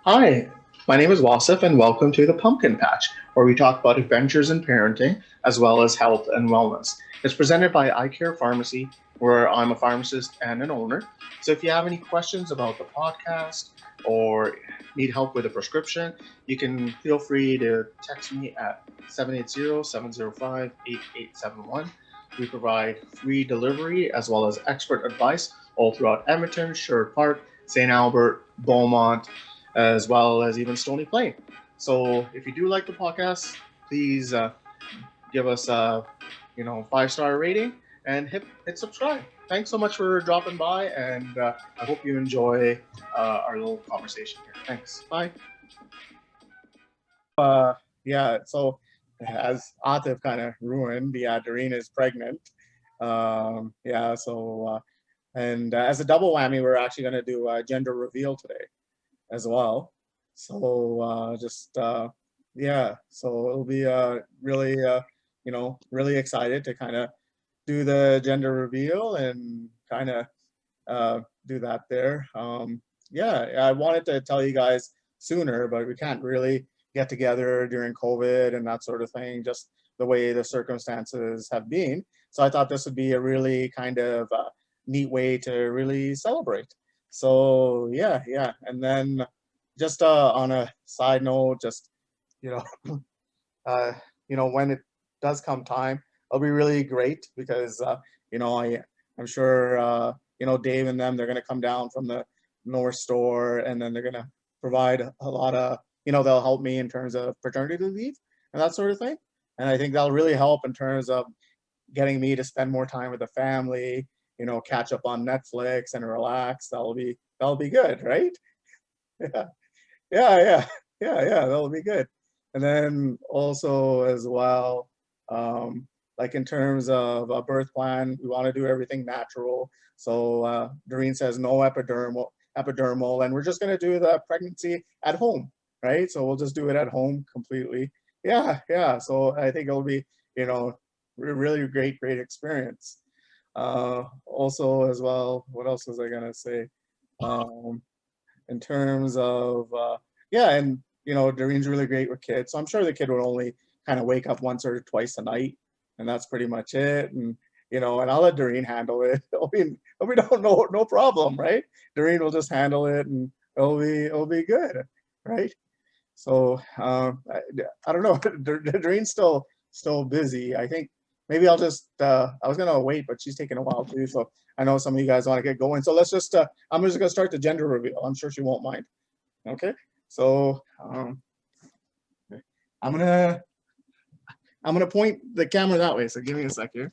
Hi, my name is Wasif, and welcome to the Pumpkin Patch, where we talk about adventures in parenting as well as health and wellness. It's presented by iCare Pharmacy, where I'm a pharmacist and an owner. So if you have any questions about the podcast or need help with a prescription, you can feel free to text me at 780-705-8871. We provide free delivery as well as expert advice all throughout Edmonton, Sherwood Park, St. Albert, Beaumont, as well as even Stony Plain. So if you do like the podcast, please give us a 5-star rating and hit subscribe. Thanks so much for dropping by, and I hope you enjoy our little conversation here. Thanks. Bye. Uh, yeah. So as Atif kind of ruined, Daryn is pregnant. Yeah. So and as a double whammy, we're actually going to do a gender reveal today as well. So just yeah, so it'll be really really excited to kind of do the gender reveal and kind of do that there. Yeah, I wanted to tell you guys sooner, but we can't really get together during COVID and that sort of thing, just the way the circumstances have been. So I thought this would be a really kind of neat way to really celebrate. So yeah, yeah. And then just on a side note, just you know, uh, when it does come time, it'll be really great because I'm sure Dave and them, they're gonna come down from the North Store, and then they're gonna provide a lot of they'll help me in terms of paternity leave and that sort of thing. And I think that'll really help in terms of getting me to spend more time with the family, catch up on Netflix and relax. That'll be good, right? Yeah, yeah, yeah, yeah. That'll be good. And then also as well, like in terms of a birth plan, we want to do everything natural. So Doreen says no epidermal, and we're just going to do the pregnancy at home, right? So we'll just do it at home completely. Yeah, yeah. So I think it'll be, you know, really great experience. Also as well, what else was I gonna say? Um, in terms of yeah, and Doreen's really great with kids, so I'm sure the kid would only kind of wake up once or twice a night, and that's pretty much it. And and I'll let Doreen handle it. We don't know, no problem, right? Doreen will just handle it, and it'll be good, right? So I don't know. Doreen's still busy. I think maybe I'll just I was gonna wait, but she's taking a while too. So I know some of you guys want to get going. So let's just I'm just gonna start the gender reveal. I'm sure she won't mind. Okay. So I'm gonna I'm gonna point the camera that way. So give me a sec here.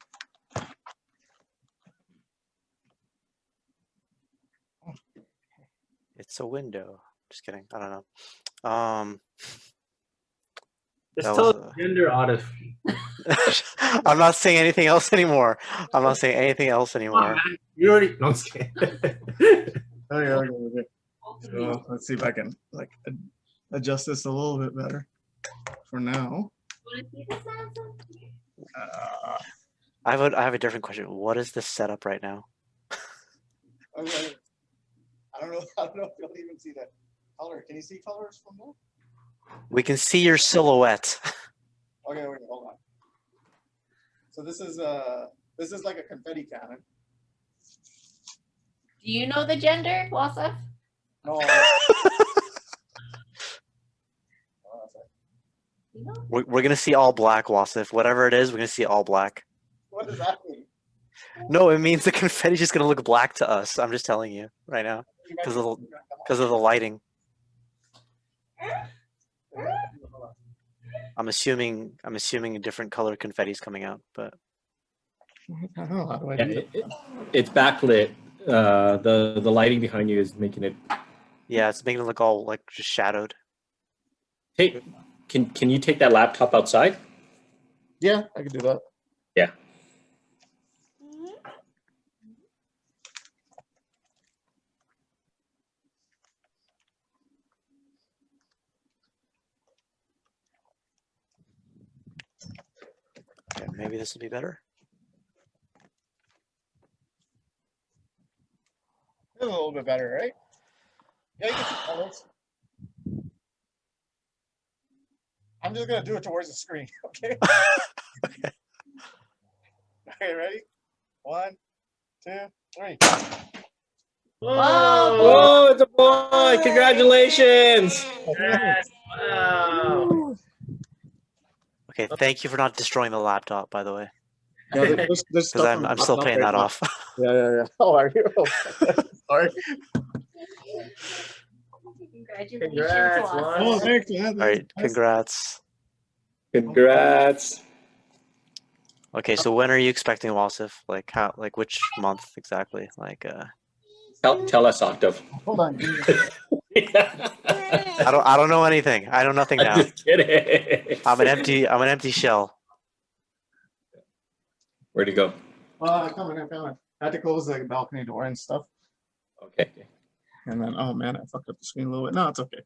It's a window. Just kidding. I don't know. Just tell us gender audit. I'm not saying anything else anymore. I'm not saying anything else anymore. Man, you already no, I'm just kidding. Okay. So let's see if I can adjust this a little bit better for now. I have a different question. What is the setup right now? Okay. I don't know if you'll even see that color. Can you see colors from there? We can see your silhouette. Okay, wait, hold on. So this is like a confetti cannon. Do you know the gender, Wasif? No. We're gonna see all black, Wasif. Whatever it is, we're gonna see all black. What does that mean? No, it means the confetti's just gonna look black to us. I'm just telling you right now because of the lighting. I'm assuming a different color confetti's coming out, but I don't know how do I do it's backlit. The lighting behind you is making it. yeah, it's making it look all like just shadowed. Hey, can you take that laptop outside? Yeah, I can do that. Yeah. Yeah, maybe this will be better. A little bit better, right? Yeah, you can see colors. I'm just gonna do it towards the screen. Okay. Okay. Okay, ready? 1, 2, 3. Oh, it's a boy! Congratulations! Wow. Okay, thank you for not destroying the laptop, by the way, Yeah, there's because stuff on the I'm still laptop paying right that now. off. Yeah. How are you? Sorry. Congratulations, Congrats, Wasif. Wasif. Oh, thanks, man. All right, congrats. Congrats. Okay, so when are you expecting Wasif? Like how? Like which month exactly? Like Tell us, Octave. Hold on. I don't know anything. I know nothing I'm now. just kidding. I'm an empty shell. Where'd he go? Coming. I had to close the balcony door and stuff. Okay. And then, oh man, I fucked up the screen a little bit. No, it's okay.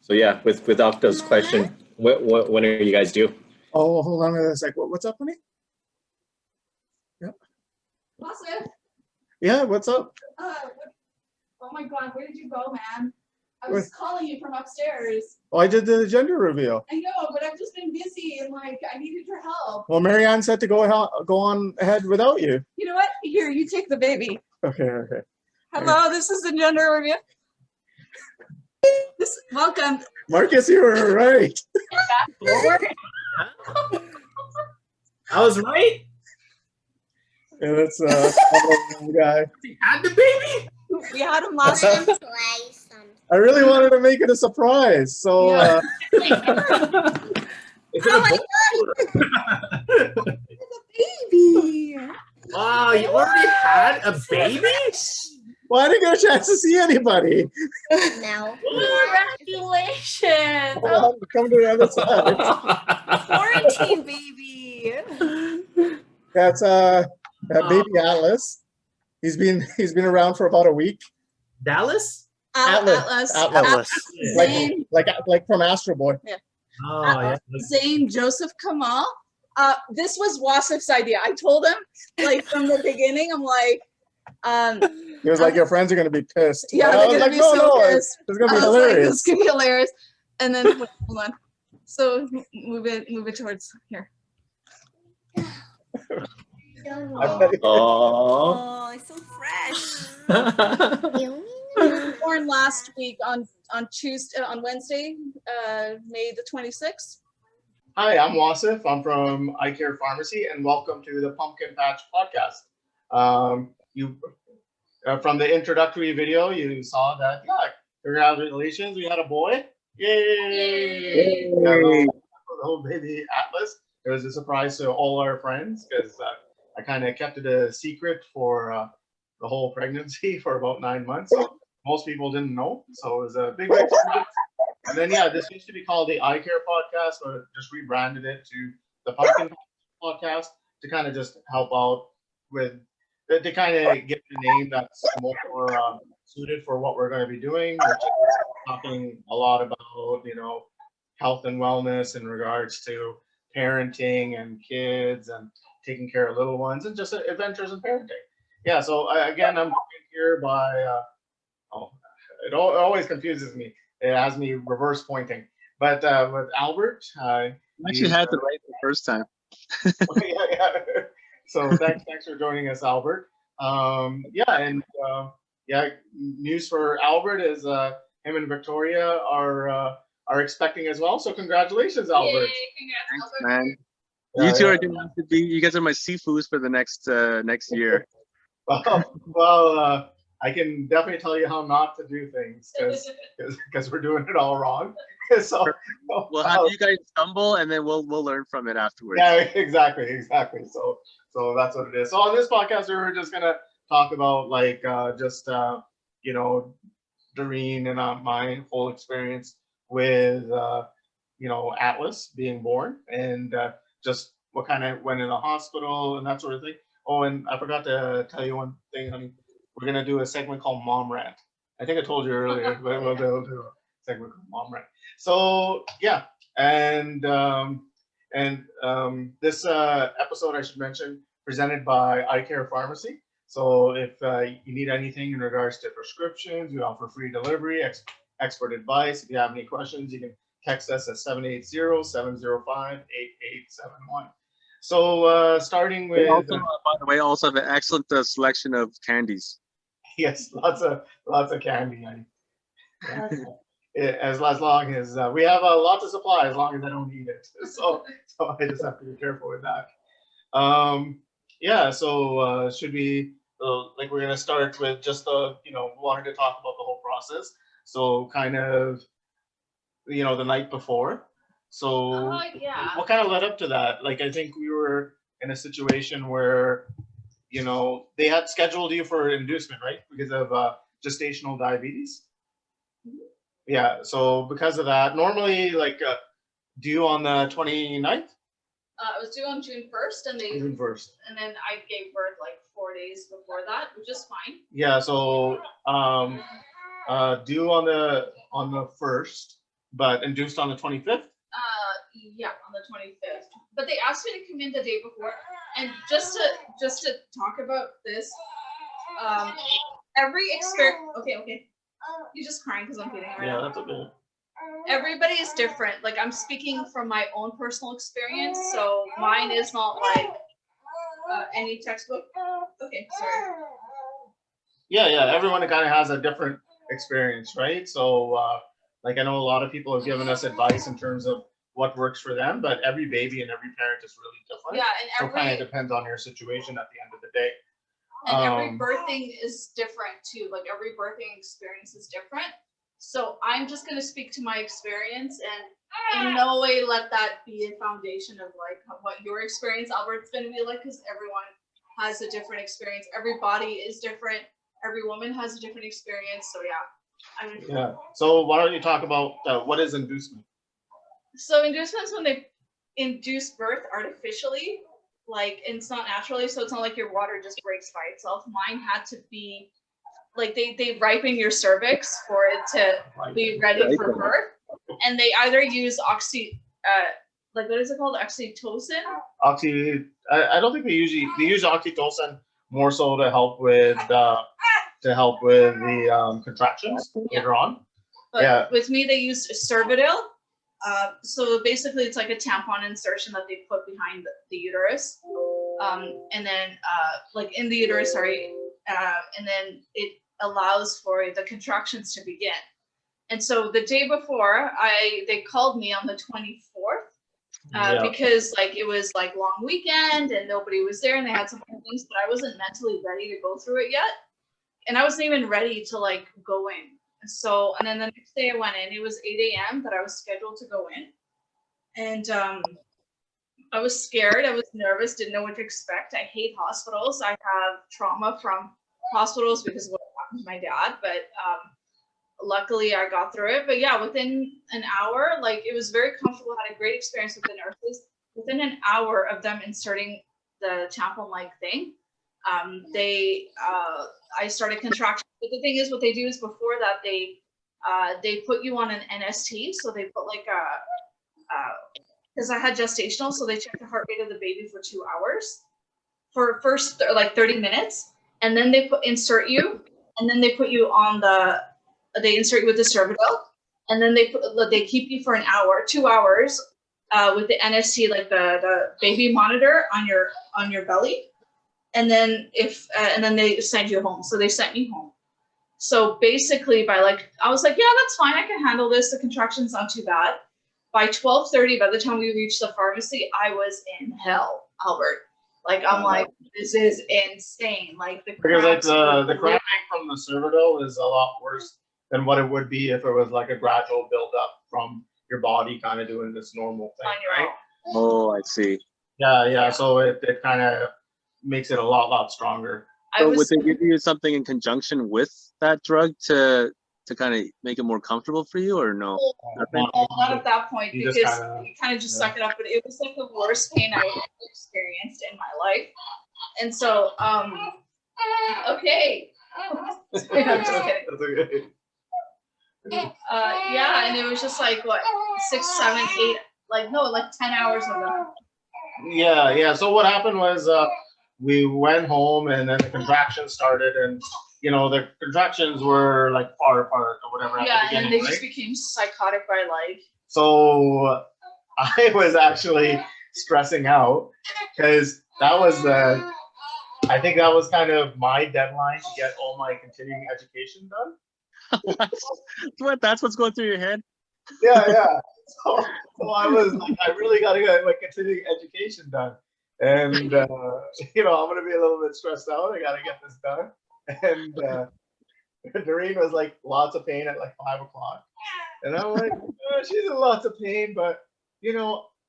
So yeah, with Octave's question, when are you guys due? Oh, hold on a sec. What's up, honey? Wasif, Yeah, what's up? oh my God, where did you go, man? I was calling you from upstairs. Oh, I did the gender reveal. I know, but I've just been busy and like I needed your help. Well, Marianne said to go on ahead without you. You know what? Here, you take the baby. Okay. Hello, this is the gender review. Welcome. Marcus, you were right. I was right. Yeah, that's guy. He had the baby. We had him last time. I really wanted to make it a surprise, so Yeah. Is it a boy? Baby. Wow, you already had a baby? well, I didn't get a chance to see anybody. No. Congratulations. I'll have to come to the other side. Quarantine baby. That's baby Atlas. He's been around for about a week. Dallas? Atlas. Zane, Like from Astro Boy. Oh, yeah. Zane Joseph Kamal. This was Wasif's idea. I told him, like from the beginning, I'm like, He was like, your friends are gonna be pissed. yeah, And I they're was gonna like, be no, so no, pissed. it's gonna be I was like, this hilarious. is gonna be hilarious. And then hold on. So move it towards here. Oh. It's so fresh. Born last week on Wednesday, May the 26th. Hi, I'm Wasif. I'm from iCare Pharmacy, and welcome to the Pumpkin Patch Podcast. You from the introductory video, you saw that. Yeah, congratulations, we had a boy! Yay! The whole baby Atlas. It was a surprise to all our friends because I kind of kept it a secret for the whole pregnancy for about 9 months. So most people didn't know, so it was a big surprise. And then, yeah, this used to be called the iCare Podcast, but just rebranded it to the Pumpkin Podcast to kind of just help out with, to kind of get a name that's more suited for what we're going to be doing, which is talking a lot about, health and wellness in regards to parenting and kids and taking care of little ones and just adventures in parenting. Yeah, so again, I'm joined here by, it always confuses me. It has me reverse pointing. But with Albert, I actually had to write the first time. yeah. So thanks for joining us, Albert. News for Albert is him and Victoria are expecting as well. So congratulations, Albert. Yay, congrats, Thanks, Albert. man. You two are gonna have to be. You guys are my seafoods for the next year. Well, I can definitely tell you how not to do things because we're doing it all wrong. So We'll have you guys stumble, and then we'll learn from it afterwards. yeah, exactly. So that's what it is. So on this podcast, we're just gonna talk about like Daryn and my whole experience with Atlas being born and just what kind of went in the hospital and that sort of thing. Oh, and I forgot to tell you one thing, honey. We're gonna do a segment called Mom Rant. I think I told you earlier, but we'll do a segment called Mom Rant. So yeah, and this episode I should mention presented by iCare Pharmacy. So if you need anything in regards to prescriptions, we offer free delivery, expert advice. If you have any questions, you can text us at 780-705-8871. So starting We with also, by the way, also have an excellent selection of candies. yes, lots of candy. As long as we have lots of supply, as long as I don't eat it. So I just have to be careful with that. Yeah. So should we like we're gonna start with just wanting to talk about the whole process. So kind of the night before. So Yeah. what kind of led up to that? Like I think we were in a situation where they had scheduled you for inducement, right? Because of gestational diabetes. Yeah. So because of that, normally like due on the 29th? I was due on June 1st, and June 1st. and then I gave birth like 4 days before that, which is fine. Yeah. So due on the 1st, but induced on the 25th. Yeah, on the 25th. But they asked me to come in the day before, and just to talk about this, every experience. Okay. You're just crying because I'm feeding right Yeah, now. that's okay. Everybody is different. Like I'm speaking from my own personal experience, so mine is not like any textbook. Okay, sorry. Yeah. Everyone kind of has a different experience, right? So like I know a lot of people have given us advice in terms of what works for them, but every baby and every parent is really different. Yeah, So and it kind of depends on your situation at the end of the day. every birthing is different too. Like every birthing experience is different. So I'm just gonna speak to my experience, and in no way let that be a foundation of like what your experience, Albert's gonna be like, because everyone has a different experience. Every body is different. Every woman has a different experience. So yeah. Yeah. So why don't you talk about what is inducement? So inducement is when they induce birth artificially, like it's not naturally. So it's not like your water just breaks by itself. Mine had to be like they ripen your cervix for it to be ready for birth, and they either use like what is it called, oxytocin? I don't think they use oxytocin more so to help with the contractions later on. But with me, they used Cervidil. So basically, it's like a tampon insertion that they put behind the uterus, and then like in the uterus, sorry, and then it allows for the contractions to begin. And so the day before, they called me on the 24th because like it was like long weekend and nobody was there, and they had some things, but I wasn't mentally ready to go through it yet, and I wasn't even ready to like go in. So, and then the next day I went in. It was 8 a.m. that I was scheduled to go in, and I was scared. I was nervous. Didn't know what to expect. I hate hospitals. I have trauma from hospitals because of what happened to my dad. But luckily, I got through it. But yeah, within an hour, like it was very comfortable. Had a great experience with the nurses. Within an hour of them inserting the tampon-like thing, I started contractions. But the thing is, what they do is before that they put you on an NST. So they put like because I had gestational, so they check the heart rate of the baby for 2 hours, for first like 30 minutes, and then they insert you, and then they put you on they insert you with the Cervidil, and then they keep you for an hour, 2 hours, with the NST, like the baby monitor on your belly. And then and then they send you home. So they sent me home. So basically I was like, yeah, that's fine. I can handle this. The contraction's not too bad. By 12:30, by the time we reached the pharmacy, I was in hell, Albert. Like, I'm like, this is insane. Like because like the cramping from the Cervidil is a lot worse than what it would be if it was like a gradual buildup from your body kind of doing this normal thing, right? Oh, I see. Yeah. So it kind of makes it a lot stronger. So would they give you something in conjunction with that drug to kind of make it more comfortable for you, or no? Not at that point, because you kind of just suck it up. But it was like the worst pain I ever experienced in my life. And so, okay. I'm just kidding. Yeah, and it was just like what, 6, 7, 8, like 10 hours of that. Yeah. So what happened was we went home, and then the contractions started, and the contractions were like far apart or whatever at the Yeah, and beginning, they right? just became psychotic by like. So I was actually stressing out because I think that was kind of my deadline to get all my continuing education done. That's what's going through your head? Yeah. So I was like, I really got to get my continuing education done. And, I'm going to be a little bit stressed out. I got to get this done. And Daryn was like lots of pain at like 5 o'clock. And I'm like, she's in lots of pain, but,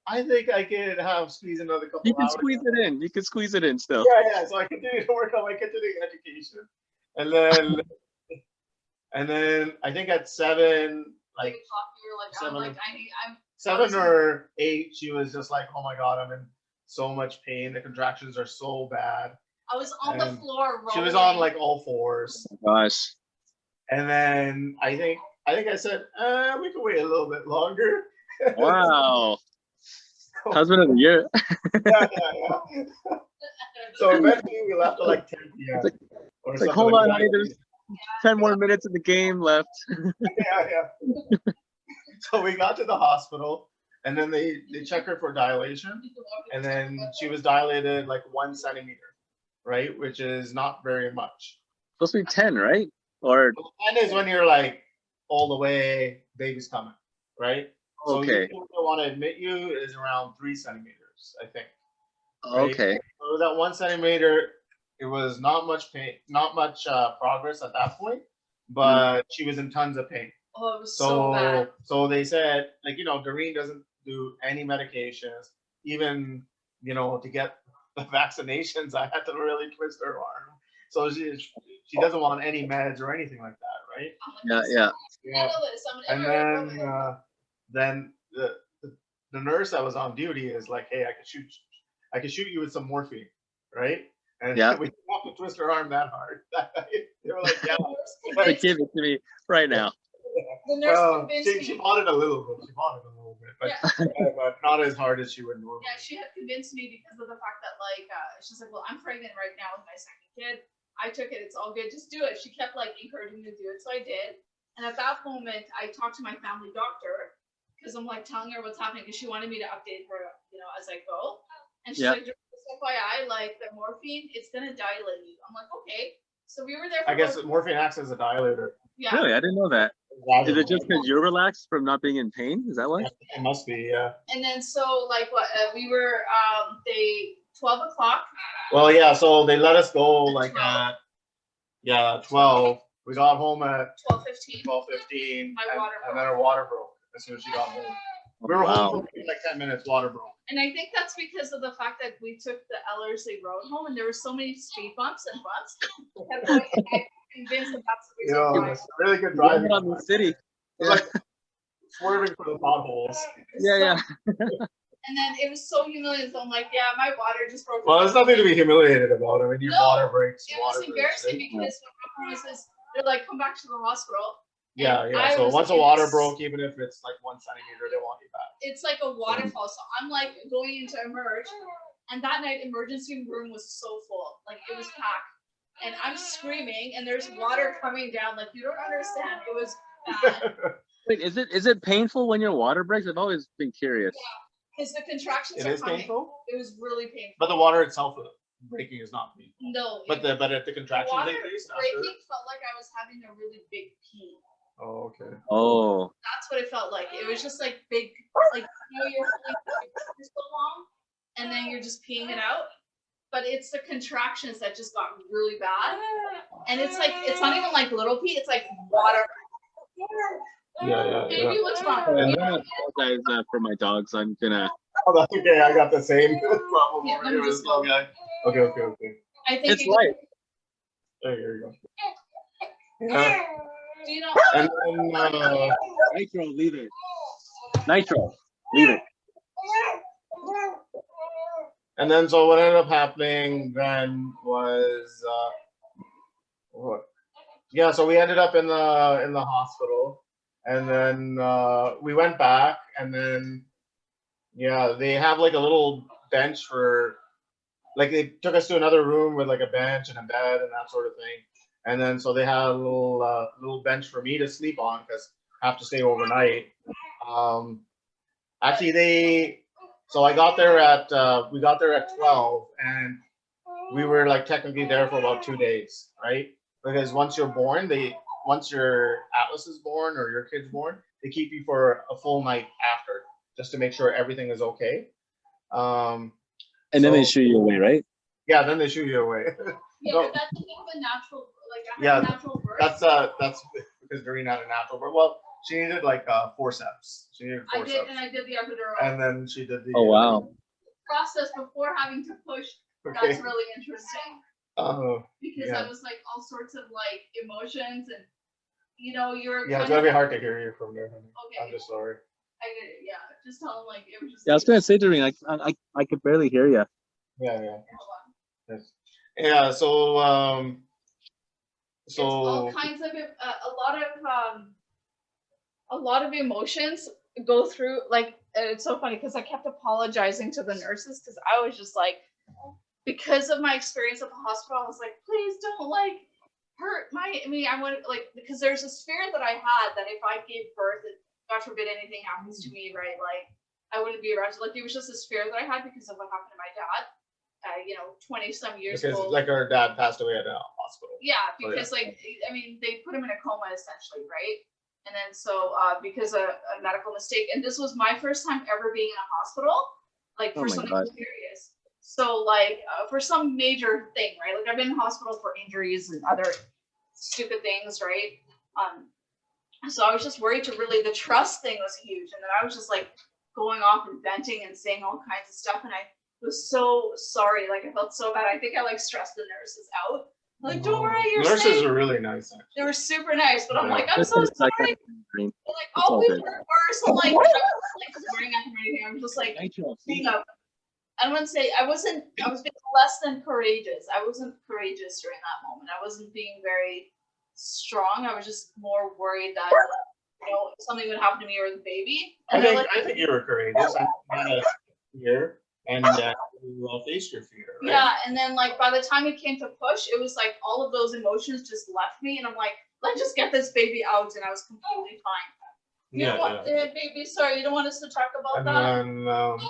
I think I could squeeze another couple You can hours. squeeze it in. You can squeeze it in still. Yeah. So I continued to work on my continuing education. And then I think at 7, like, 8 o'clock, you were like, I'm 7 like, I'm 7 or 8, she was just like, oh my God, I'm in so much pain. The contractions are so bad. I was on the And floor rolling. She was on like all fours. Gosh. And then I think I said, we can wait a little bit longer. Wow. Husband of the year. Yeah. So eventually we left at like 10 p.m. or It's like, something hold like on, that. honey, there's 10 more minutes of the game left. Yeah. So we got to the hospital, and then they check her for dilation, and then she was dilated like 1 centimeter, right? Which is not very much. Supposed to be 10, right? Or 10 is when you're like all the way, baby's coming, right? So okay. usually when they want to admit you is around 3 centimeters, I think. Right? Okay. So that 1 centimeter, it was not much pain, not much progress at that point, but she was in tons of pain. Oh, it was so bad. So they said, like, Daryn doesn't do any medications, even, to get the vaccinations, I had to really twist her arm. So she doesn't want any meds or anything like that, right? Yeah. And then the nurse that was on duty is like, hey, I could shoot you with some morphine, right? And Yeah. we didn't have to twist her arm that hard. They were like, yeah. Like, give it to me right now. The nurse Well, convinced me. she bought it a little bit, but not as hard as she would normally. Yeah, she had convinced me because of the fact that she's like, well, I'm pregnant right now with my second kid. I took it. It's all good. Just do it. She kept like encouraging me to do it. So I did. And at that moment, I talked to my family doctor because I'm like telling her what's happening because she wanted me to update her, as I go. And she's like, just FYI, like the morphine, it's going to dilate you. I'm like, okay. So we were there for I guess morphine acts as a dilator. Yeah. Really? I didn't know that. Is it just because you're relaxed from not being in pain? Is that why? It must be, yeah. And then so we were 12 o'clock. Well, yeah, so they let us go like 12. At 12. We got home at 12:15. 12:15. My water and then our water broke as soon as she got home. We were home for like 10 minutes, water broke. And I think that's because of the fact that we took the Ellerslie Road home and there were so many speed bumps and bumps. I'm convinced that that's the reason why. It's really good driving. On the city. It's like swerving for the potholes. Yeah. And then it was so humiliating. So I'm like, yeah, my water just broke. Well, there's nothing to be humiliated about. I mean, your water breaks. It was embarrassing because what happened was they're like, come back to the hospital. Yeah. So once a water broke, even if it's like 1 centimeter, they want you back. It's like a waterfall. So I'm like going into emerge, and that night emergency room was so full, like it was packed, and I'm screaming, and there's water coming down. Like you don't understand. It was bad. Wait, is it painful when your water breaks? I've always been curious. Yeah, because the contractions It are is coming. painful. It was really painful. But the water itself, breaking is not painful. No. But if the contractions water increased breaking felt like I was having a really big pee. Oh, okay. Oh. That's what it felt like. It was just like big, like you're holding it for so long, and then you're just peeing it out. But it's the contractions that just got really bad, and it's not even like little pee. It's like water. Yeah. Baby, what's wrong? I'm gonna apologize for my dogs. I'm gonna. Oh, that's okay. I got the same problem Yeah, over here with this little guy. Okay. I think It's light. There you go. Yeah. Do you know? And then, Nitro, leave it. Nitro, leave it. and then so what ended up happening then was what? Yeah, so we ended up in the hospital, and then we went back, and then they have like a little bench for, like they took us to another room with like a bench and a bed and that sort of thing. And then so they had a little bench for me to sleep on because I have to stay overnight. Actually, so I got there at we got there at 12, and we were like technically there for about 2 days, right? Because once you're born, once your Atlas is born or your kid's born, they keep you for a full night after, just to make sure everything is okay. And then they So- shoo you away, right? Yeah, then they shoot you away. Yeah, No. but that's the thing of a natural, like I Yeah, had a natural birth. That's because Daryn had a natural birth. Well, she needed like forceps. She needed I forceps. did, and I did the epidural. And then she did the. Oh wow. Process before having to push. Okay. That's really interesting because yeah. I was like all sorts of like emotions and you're Yeah, it's kind gonna of be hard to hear you from there, honey. I'm okay. just sorry. I get it. Yeah, just tell them like it was just. Yeah, I was gonna say, Daryn, I could barely hear you. Yeah, yeah. Hold on. Yes. Yeah. So It's all kinds of a lot of emotions go through like it's so funny because I kept apologizing to the nurses because I was just like because of my experience at the hospital I was like please don't like hurt me I want like because there's this fear that I had that if I gave birth and God forbid anything happens to me right like I wouldn't be arrested like it was just this fear that I had because of what happened to my dad 20 some years because old. like her dad passed away at a hospital. Yeah, because like I mean they put him in a coma essentially, right? And then so because of a medical mistake, and this was my first time ever being in a hospital, like Oh for my something God. serious. So like for some major thing, right? Like I've been in hospital for injuries and other stupid things, right? So I was just worried to really the trust thing was huge, and then I was just like going off and venting and saying all kinds of stuff, and I was so sorry. Like I felt so bad. I think I like stressed the nurses out. Like, don't worry, you're Nurses safe. are really nice. Actually. They were super nice, but I'm Yeah. like, I'm This so is like sorry. a dream. They're like, It's oh, all we've good. heard worse. I'm like, I wasn't like swearing at them or anything. I'm just like being a. I wouldn't say I was being less than courageous. I wasn't courageous during that moment. I wasn't being very strong. I was just more worried that something would happen to me or the baby. And they're like, I think you were courageous. I had a fear, and you faced your fear. Right? yeah, and then like by the time it came to push, it was like all of those emotions just left me, and I'm like, let's just get this baby out, and I was completely fine. You don't want, baby, sorry, you don't want us to talk about And that? then,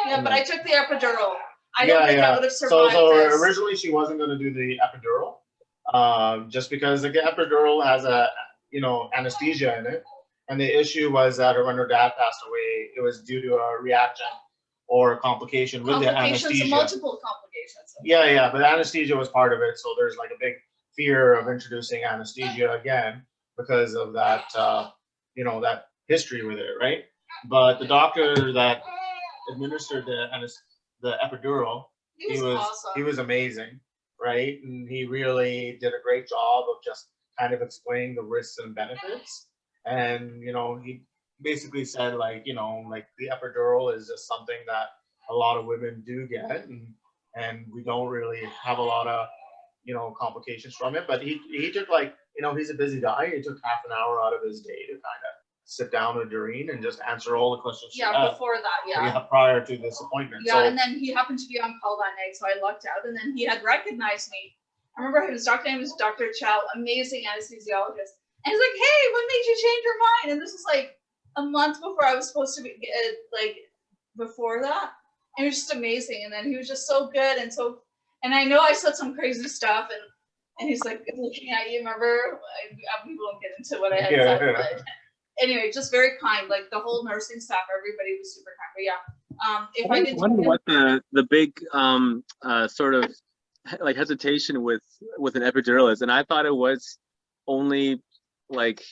Yeah, but I took the epidural. I don't think I would have So survived this. originally she wasn't going to do the epidural, just because the epidural has a anesthesia in it, and the issue was that when her dad passed away, it was due to a reaction or a complication with the anesthesia. Multiple complications. Yeah, but anesthesia was part of it, so there's like a big fear of introducing anesthesia again because of that, that history with it, right? But the doctor that administered the epidural, He was awesome. he was amazing, right? And he really did a great job of just kind of explaining the risks and benefits. And he basically said like the epidural is just something that a lot of women do get, and we don't really have a lot of complications from it. But he took like he's a busy guy. He took half an hour out of his day to kind of sit down with Daryn and just answer all the questions. Before that, prior to this appointment. Yeah, and then he happened to be on call that night, so I lucked out. And then he had recognized me. I remember his doctor name was Dr. Chow, amazing anesthesiologist. And he's like, "Hey, what made you change your mind?" And this was like a month before I was supposed to be before that. And it was just amazing. And then he was just so good and I know I said some crazy stuff and he's like looking at you. Remember, we won't get into what I had said, but anyway, just very kind. Like the whole nursing staff, everybody was super kind. But yeah, if I did wonder what the big sort of like hesitation with an epidural is, and I thought it was only like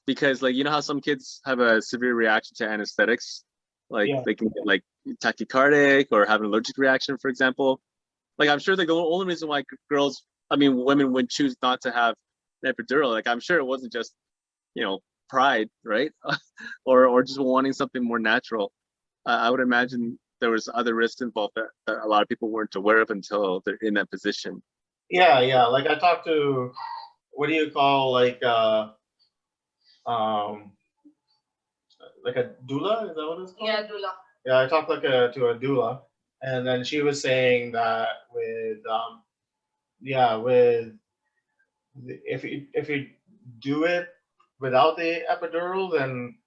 because like how some kids have a severe reaction to anesthetics, like they can get like tachycardic or have an allergic reaction, for example. Like I'm sure the only reason why women would choose not to have an epidural, like I'm sure it wasn't just pride, right? or just wanting something more natural. I would imagine there was other risks involved that a lot of people weren't aware of until they're in that position. Yeah. Like I talked to, what do you call like a doula? Is that what it's called? Yeah, doula. Yeah, I talked to a doula, and then she was saying that with if you do it without the epidural, then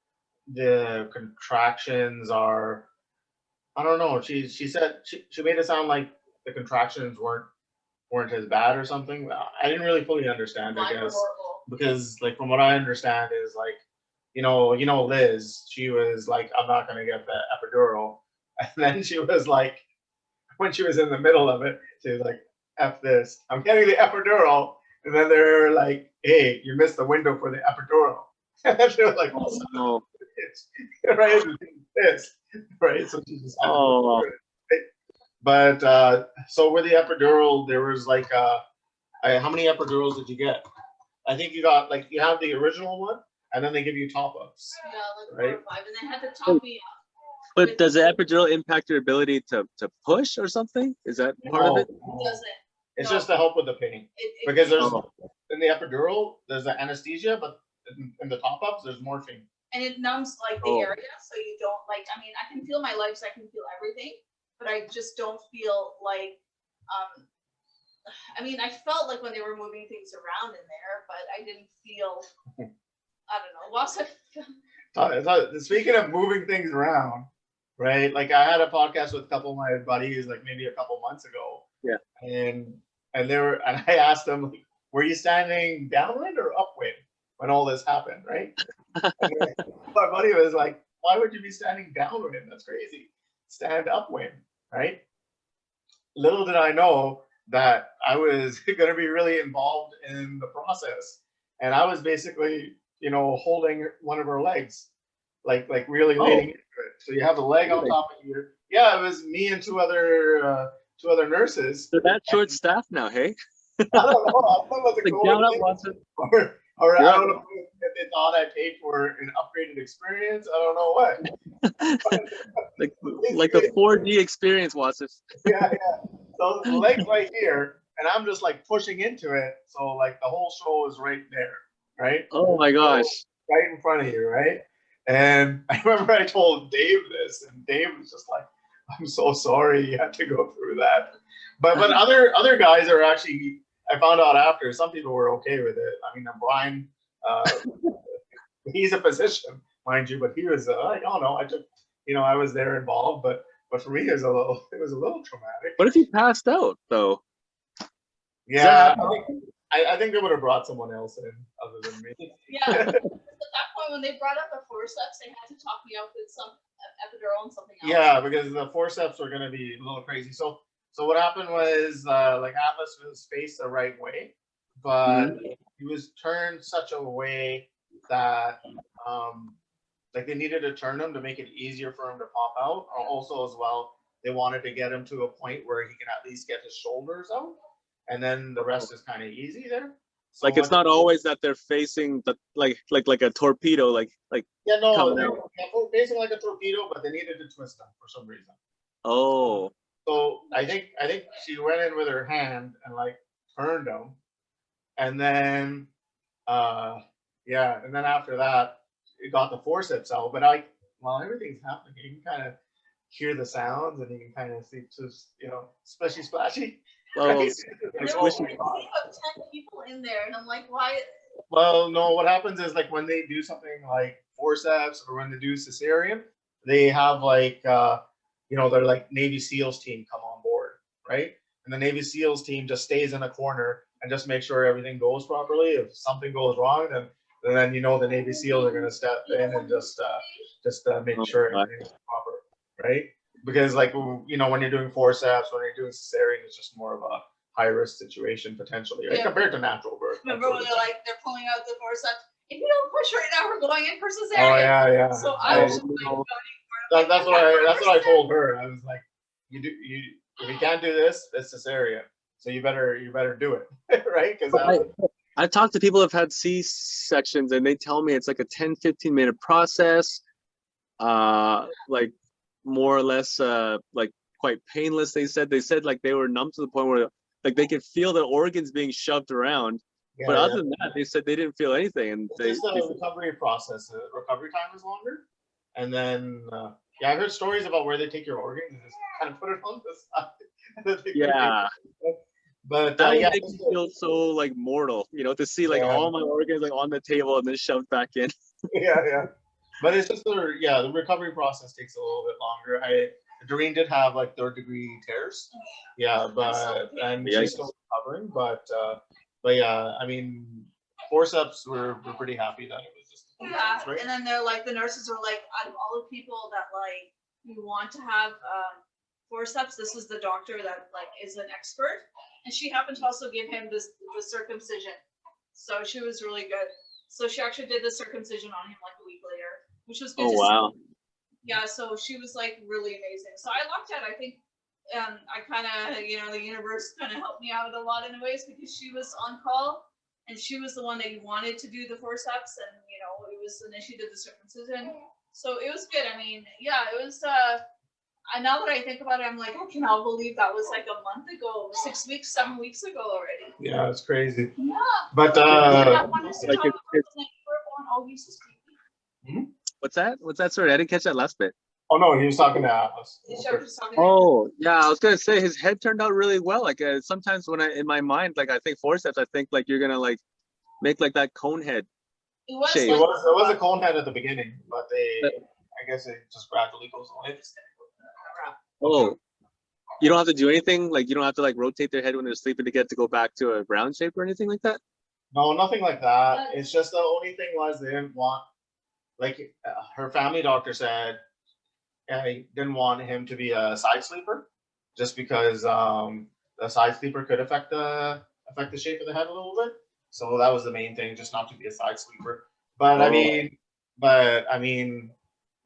the contractions are, I don't know. She said she made it sound like the contractions weren't as bad or something. I didn't really fully understand, I Mine were guess, horrible. because like from what I understand is like, Liz, she was like, I'm not gonna get the epidural, and then she was like, when she was in the middle of it, she was like, F this, I'm getting the epidural, and then they're like, hey, you missed the window for the epidural, and then she was like, oh, son of Oh, a bitch, right? This, right? So she just had to go oh, through it. Right? But so with the epidural, there was like, how many epidurals did you get? I think you got like you have the original one, and then they give you top ups. Yeah, like 4 Right. or 5, and they had to top me up. but does the epidural impact your ability to push or something? Is that part of it? It doesn't. It's No. just to help with the pain. It Because there's Oh. in the epidural, there's the anesthesia, but in the top ups, there's morphine. and it numbs like the Oh. area, so you don't like. I mean, I can feel my legs, I can feel everything, but I just don't feel like. I mean, I felt like when they were moving things around in there, but I didn't feel. I don't know. Wasif. Speaking of moving things around, right? Like I had a podcast with a couple of my buddies, like maybe a couple months ago. Yeah. And I asked them, like, were you standing downwind or upwind when all this happened, right? And my buddy was like, why would you be standing downwind? That's crazy. Stand upwind, right? Little did I know that I was going to be really involved in the process, and I was basically, holding one of her legs, like really leaning into it. So you have the leg on top of you. Yeah, it was me and two other nurses. They're that short staffed now, hey? I don't know. I don't know what the Like goal down up, is, Watson. or I Yeah. don't know if they thought I paid for an upgraded experience. I don't know what. like the 4D experience, Watson. Yeah. So the leg's right here, and I'm just like pushing into it. So like the whole show is right there, right? Oh my gosh. Right in front of you, right? And I remember I told Dave this, and Dave was just like, "I'm so sorry you had to go through that." But other guys are actually. I found out after some people were okay with it. I mean, Brian, he's a physician, mind you, but he was like, "Oh no, I took, I was there involved." But for me, it was a little traumatic. What if he passed out though? Yeah, I think they would have brought someone else in other than me. Yeah. At that point, when they brought up the forceps, they had to talk me out with some epidural and something else. Yeah, because the forceps were going to be a little crazy. So what happened was like Atlas was faced the right way, but he was turned such a way that like they needed to turn him to make it easier for him to pop out. Also, as well, they wanted to get him to a point where he can at least get his shoulders out, and then the rest is kind of easy there. So Like it's not always that they're facing the like a torpedo, like yeah, no, coming they're out. facing like a torpedo, but they needed to twist him for some reason. Oh. So I think she went in with her hand and like turned him, and then and then after that it got the forceps out. But while everything's happening, you can kind of hear the sounds and you can kind of see just splashy splashy. Well, Right? There Like, was oh like my God. about 10 people in there, and I'm like, why? Well, no, what happens is like when they do something like forceps or when they do cesarean, they have like they're like Navy SEALs team come on board, right? And the Navy SEALs team just stays in a corner and just make sure everything goes properly. If something goes wrong, then the Navy SEALs are gonna step in and just make sure everything's proper, right? Because like when you're doing forceps, when you're doing cesarean, it's just more of a high risk situation potentially, right? Yeah. Compared to natural birth. Remember when they're pulling out the forceps? If you don't push right now, we're going in for Oh cesarean. yeah. So I was just like, That's what I told her. I was like, if you can't do this, it's cesarean. So you better do it, right? Because I talked to people who've had C-sections and they tell me it's like a 10-15 minute process, like more or less like quite painless. They said like they were numb to the point where like they could feel the organs being shoved around. But other than that, they said they didn't feel anything. And it's just the recovery process. The recovery time is longer. And then I heard stories about where they take your organs and just kind of put it on the side. Yeah. But That would yeah, make me feel so like mortal, you know, to see like Yeah. all my organs like on the table and then shoved back in. yeah. But it's just the recovery process takes a little bit longer. Doreen did have like third-degree tears. Yeah, and Yikes. she's still recovering. But yeah, I mean, forceps we're pretty happy that it was just Yeah, right? and then they're like, the nurses were like, out of all the people that like you want to have forceps, this is the doctor that like is an expert, and she happened to also give him the circumcision, so she was really good. So she actually did the circumcision on him like a week later, which was good. Oh to wow. see. Yeah, so she was like really amazing. So I lucked out. I think I kind of, the universe kind of helped me out a lot in ways because she was on call and she was the one that you wanted to do the forceps, and and then she did the circumcision. So it was good. I mean, yeah, it was. Now that I think about it, I'm like, I cannot believe that was like a month ago, 6 weeks, 7 weeks ago already. Yeah, it's crazy. Yeah. But I wanted to like talk it- about the night you were born. Oh, he's just creepy. What's that? What's that? Sorry, I didn't catch that last bit. oh no, he was talking to Atlas. He's just talking. Oh yeah, I was gonna say his head turned out really well. Like sometimes when in my mind, like I think forceps, I think like you're gonna like make like that cone head. It was Shave. It like, was a cone head at the beginning, but I guess it just gradually goes away. Oh, you don't have to do anything. Like you don't have to like rotate their head when they're sleeping to get to go back to a round shape or anything like that. No, nothing like that. It's just the only thing was they didn't want, like her family doctor said, he didn't want him to be a side sleeper, just because the side sleeper could affect the shape of the head a little bit. So that was the main thing, just not to be a side sleeper. But I mean,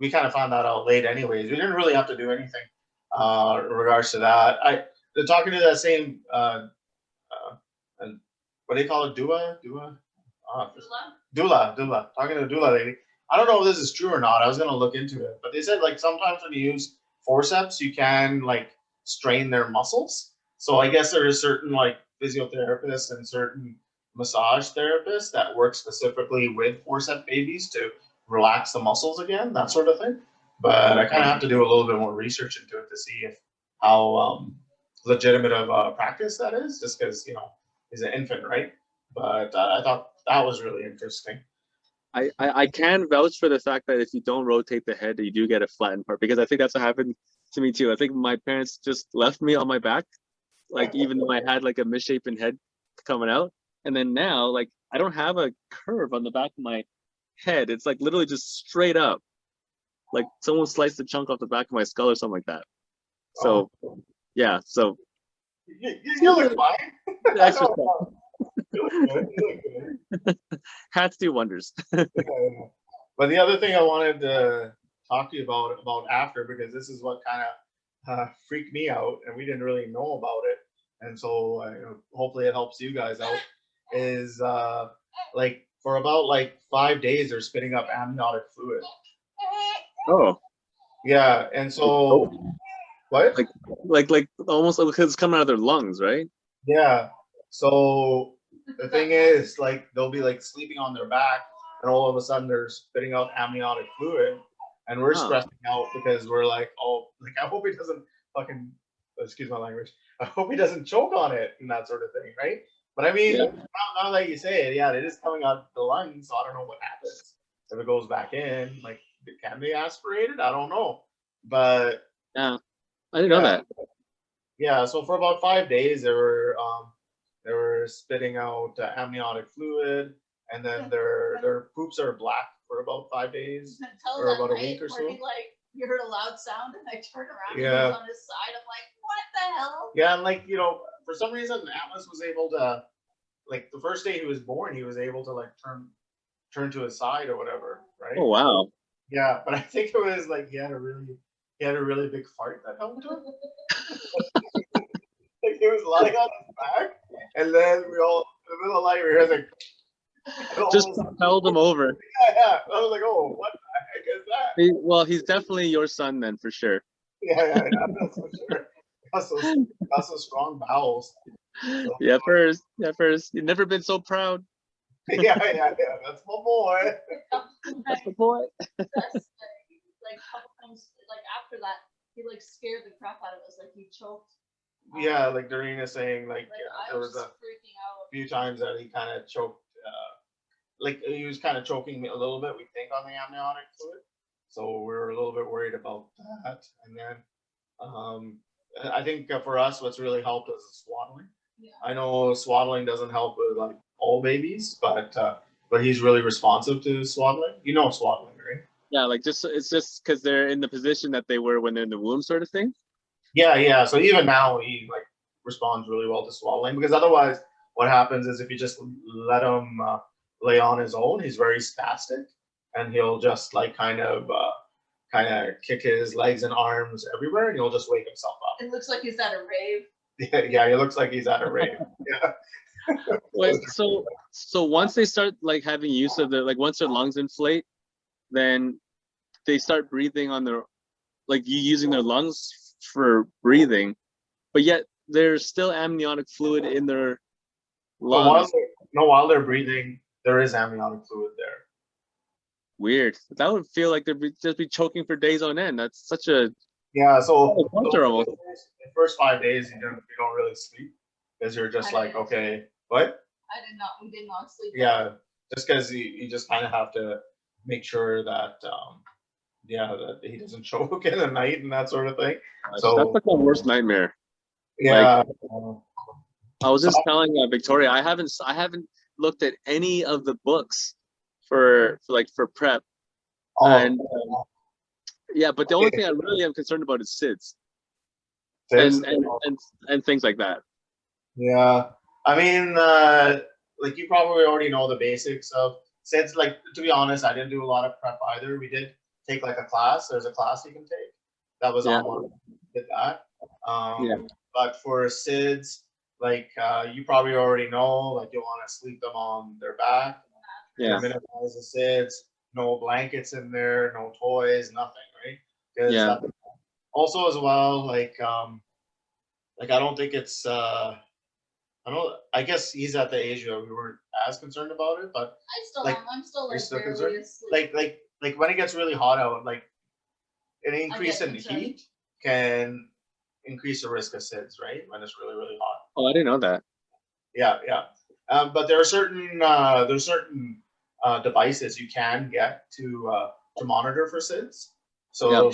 we kind of found that out late, anyways. We didn't really have to do anything in regards to that. Talking to that same what do you call it, doula? Doula. Talking to the doula lady. I don't know if this is true or not. I was gonna look into it, but they said like sometimes when you use forceps, you can like strain their muscles. So I guess there are certain like physiotherapists and certain massage therapists that work specifically with forceps babies to relax the muscles again, that sort of thing. But I kind of have to do a little bit more research into it to see if how legitimate of a practice that is, just because he's an infant, right? But I thought that was really interesting. I can vouch for the fact that if you don't rotate the head, you do get a flattened part, because I think that's what happened to me too. I think my parents just left me on my back, like even though I had like a misshapen head coming out, and then now like I don't have a curve on the back of my head. It's like literally just straight up, like someone sliced a chunk off the back of my skull or something like that. So yeah, so You look fine. extra You look good. You look good. hats do wonders. Yeah. But the other thing I wanted to talk to you about after, because this is what kind of freaked me out, and we didn't really know about it, and so hopefully it helps you guys out. Is like for about like 5 days they're spitting up amniotic fluid. Oh, Yeah, and so what? like almost because it's coming out of their lungs, right? Yeah. So the thing is, like, they'll be like sleeping on their back, and all of a sudden they're spitting out amniotic fluid, and we're Huh. stressing out because we're like, oh, like I hope he doesn't fucking, excuse my language, I hope he doesn't choke on it and that sort of thing, right? But I mean, Yeah. now that you say it, yeah, it is coming out the lungs, so I don't know what happens if it goes back in. Like, can they aspirate it? I don't know, but Yeah, I didn't know Yeah. that. yeah. So for about 5 days, they were spitting out amniotic fluid, and then their poops are black for about 5 days. Tell Or that, about a right? week or Where so. he, like, you heard a loud sound and I turned around Yeah. and he was on his side. I'm like, what the hell? Yeah, and like for some reason, Atlas was able to, like, the first day he was born, he was able to like turn to his side or whatever, right? Oh wow. Yeah, but I think it was like he had a really big fart that helped him. Like he was lying on his back, and then we all in the middle of the night we heard like Just almost- propelled them over. yeah. I was like, oh, what the heck is that? Well, he's definitely your son then, for sure. Yeah, that's for sure. Got so strong bowels. Yeah, first. You've never been so proud. Yeah, that's my boy. That's the boy. That's like a couple times, like after that, he like scared the crap out of us. Like he choked Yeah, like Daryn is saying, like, Like, I there was was a freaking out. few times that he kind of choked, like he was kind of choking me a little bit, we think, on the amniotic fluid. So we were a little bit worried about that. And then I think for us, what's really helped is swaddling. Yeah. I know swaddling doesn't help with like all babies, but he's really responsive to swaddling. You know swaddling, right? Yeah, like just it's just because they're in the position that they were when they're in the womb, sort of thing. Yeah, yeah. So even now he like responds really well to swaddling because otherwise, what happens is if you just let him lay on his own, he's very spastic, and he'll just like kind of kick his legs and arms everywhere, and he'll just wake himself up. It looks like he's at a rave. Yeah, he looks like he's at a rave. Yeah. Wait, so once they start like having use of their like once their lungs inflate, then they start breathing on their like you using their lungs for breathing, but yet there's still amniotic fluid in their But lungs. while they're breathing, there is amniotic fluid there. Weird. That would feel like they'd just be choking for days on end. That's such a Yeah, so uncomfortable. the first 5 days you don't really sleep because you're just like, okay, what? We did not sleep. Yeah, just because you just kind of have to make sure that that he doesn't choke in the night and that sort of thing. So That's like my worst nightmare. yeah, I was just telling Victoria, I haven't looked at any of the books for prep, and yeah, but the only thing I really am concerned about is SIDS and things like that. yeah. I mean, like you probably already know the basics of SIDS. Like to be honest, I didn't do a lot of prep either. We did take like a class. There's a class you can take that was online. Did that. But for SIDS, like you probably already know, like you want to sleep them on their back. Yeah. Minimize the SIDS. No blankets in there. No toys. Nothing. Right. Yeah. Also, as well, like I don't think it's. I guess he's at the age where we weren't as concerned about it, but I still like, am. I'm still you're like still barely concerned? asleep. Like when it gets really hot out, like an increase in concerned. heat can increase the risk of SIDS, right? When it's really, really hot. Oh, I didn't know that. Yeah, yeah. But there are certain devices you can get to monitor for SIDS. So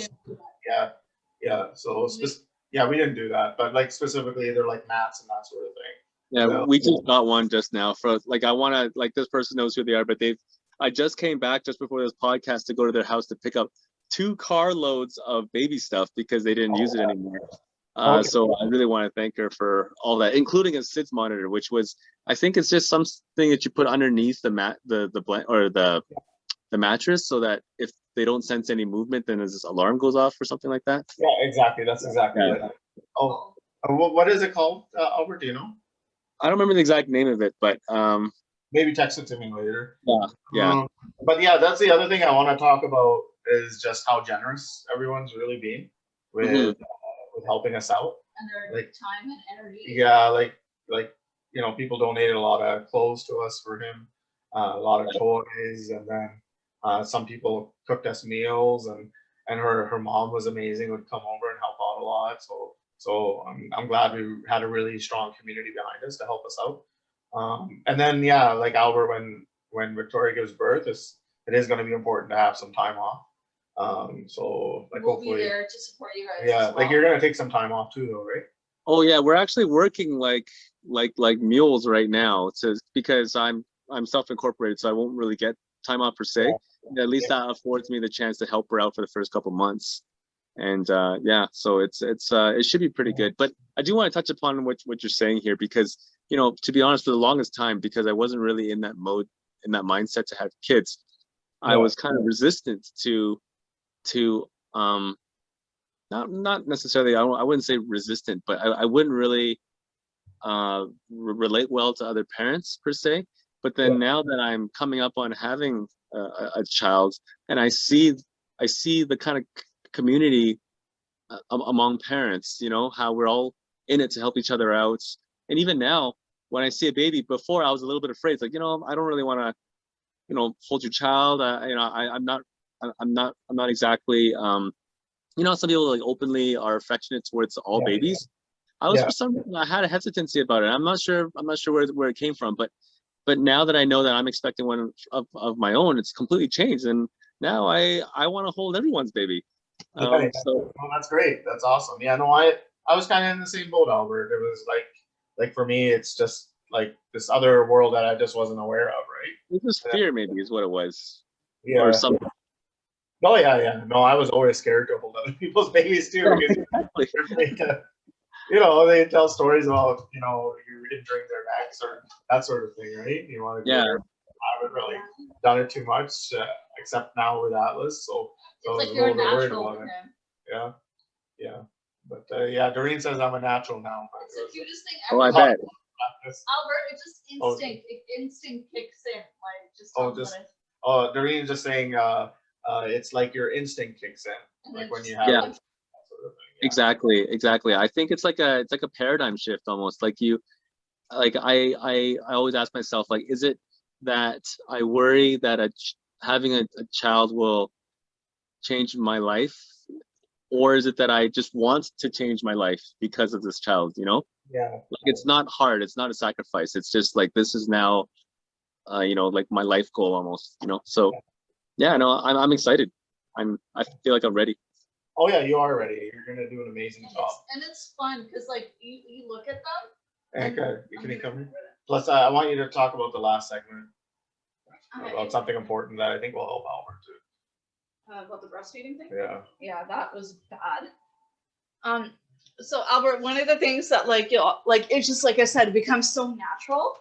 yeah. So we didn't do that, but like specifically, they're like mats and that sort of thing. Yeah, So, we just got one just now for like I want to like this person knows who they are, but I just came back just before this podcast to go to their house to pick up 2 carloads of baby stuff because they didn't use it anymore. Okay. So I really want to thank her for all that, including a SIDS monitor, which was I think it's just something that you put underneath the mattress so that if they don't sense any movement, then this alarm goes off or something like that. Yeah, exactly. That's exactly it. Oh, what is it called, Albert? Do you know? I don't remember the exact name of it, but maybe text it to me later. Yeah. But yeah, that's the other thing I want to talk about is just how generous everyone's really been with helping us out. And their time and energy. Yeah, like people donated a lot of clothes to us for him, a lot of toys, and then some people cooked us meals, and her mom was amazing, would come over and help out a lot. So I'm glad we had a really strong community behind us to help us out. And then like Albert, when Victoria gives birth, it is going to be important to have some time off. So like we'll hopefully be there to support you guys. Yeah, as well. like you're going to take some time off too, though, right? Oh yeah, we're actually working like mules right now because I'm self-incorporated, so I won't really get time off per se. At least that affords me the chance to help her out for the first couple months. And so it should be pretty good. But I do want to touch upon what you're saying here because, to be honest, for the longest time, because I wasn't really in that mode, in that mindset to have kids, I was kind of resistant to not necessarily, I wouldn't say resistant, but I wouldn't really relate well to other parents per se. But then now that I'm coming up on having a child, and I see the kind of community among parents, how we're all in it to help each other out. And even now, when I see a baby, before I was a little bit afraid. It's like, I don't really want to, hold your child. I'm not exactly, some people like openly are affectionate towards all babies, I was Yeah. for some reason I had a hesitancy about it. I'm not sure where it came from, but now that I know that I'm expecting one of my own, it's completely changed, and now I want to hold everyone's baby. So Oh, that's great. That's awesome. Yeah, no, I was kind of in the same boat, Albert. It was like for me, it's just like this other world that I just wasn't aware of, right? it was fear, maybe, is what it was, Yeah. or something. Oh yeah. No, I was always scared to hold other people's babies too, because they tell stories about you injuring their necks or that sort of thing, right? You want to go Yeah. there. I haven't really done it too much, except now with Atlas. So I was It's a like you're little bit worried natural about for it. him. Yeah. But yeah, Doreen says I'm a natural now. It's the cutest thing Oh, I ever. bet. Albert, it's just instinct. Instinct kicks in. Like just Oh, tell me just- what it- Doreen's just saying it's like your instinct kicks in, and like then when just- you have Yeah. that sort of thing. Yeah. Exactly. I think it's like a paradigm shift almost. Like I always ask myself, like, is it that I worry that having a child will change my life, or is it that I just want to change my life because of this child? Yeah. Like, it's not hard. It's not a sacrifice. It's just like, this is now, like my life goal almost. So yeah, no, I'm excited. I feel like I'm ready. Oh yeah, you are ready. You're gonna do an amazing job. And it's fun because like you look at them. And can I'm you come gonna- here? Plus, I want you to talk about the last segment, Okay. about something important that I think will help Albert too. About the breastfeeding thing. Yeah. Yeah, that was bad. So Albert, one of the things that like it's just like I said, it becomes so natural,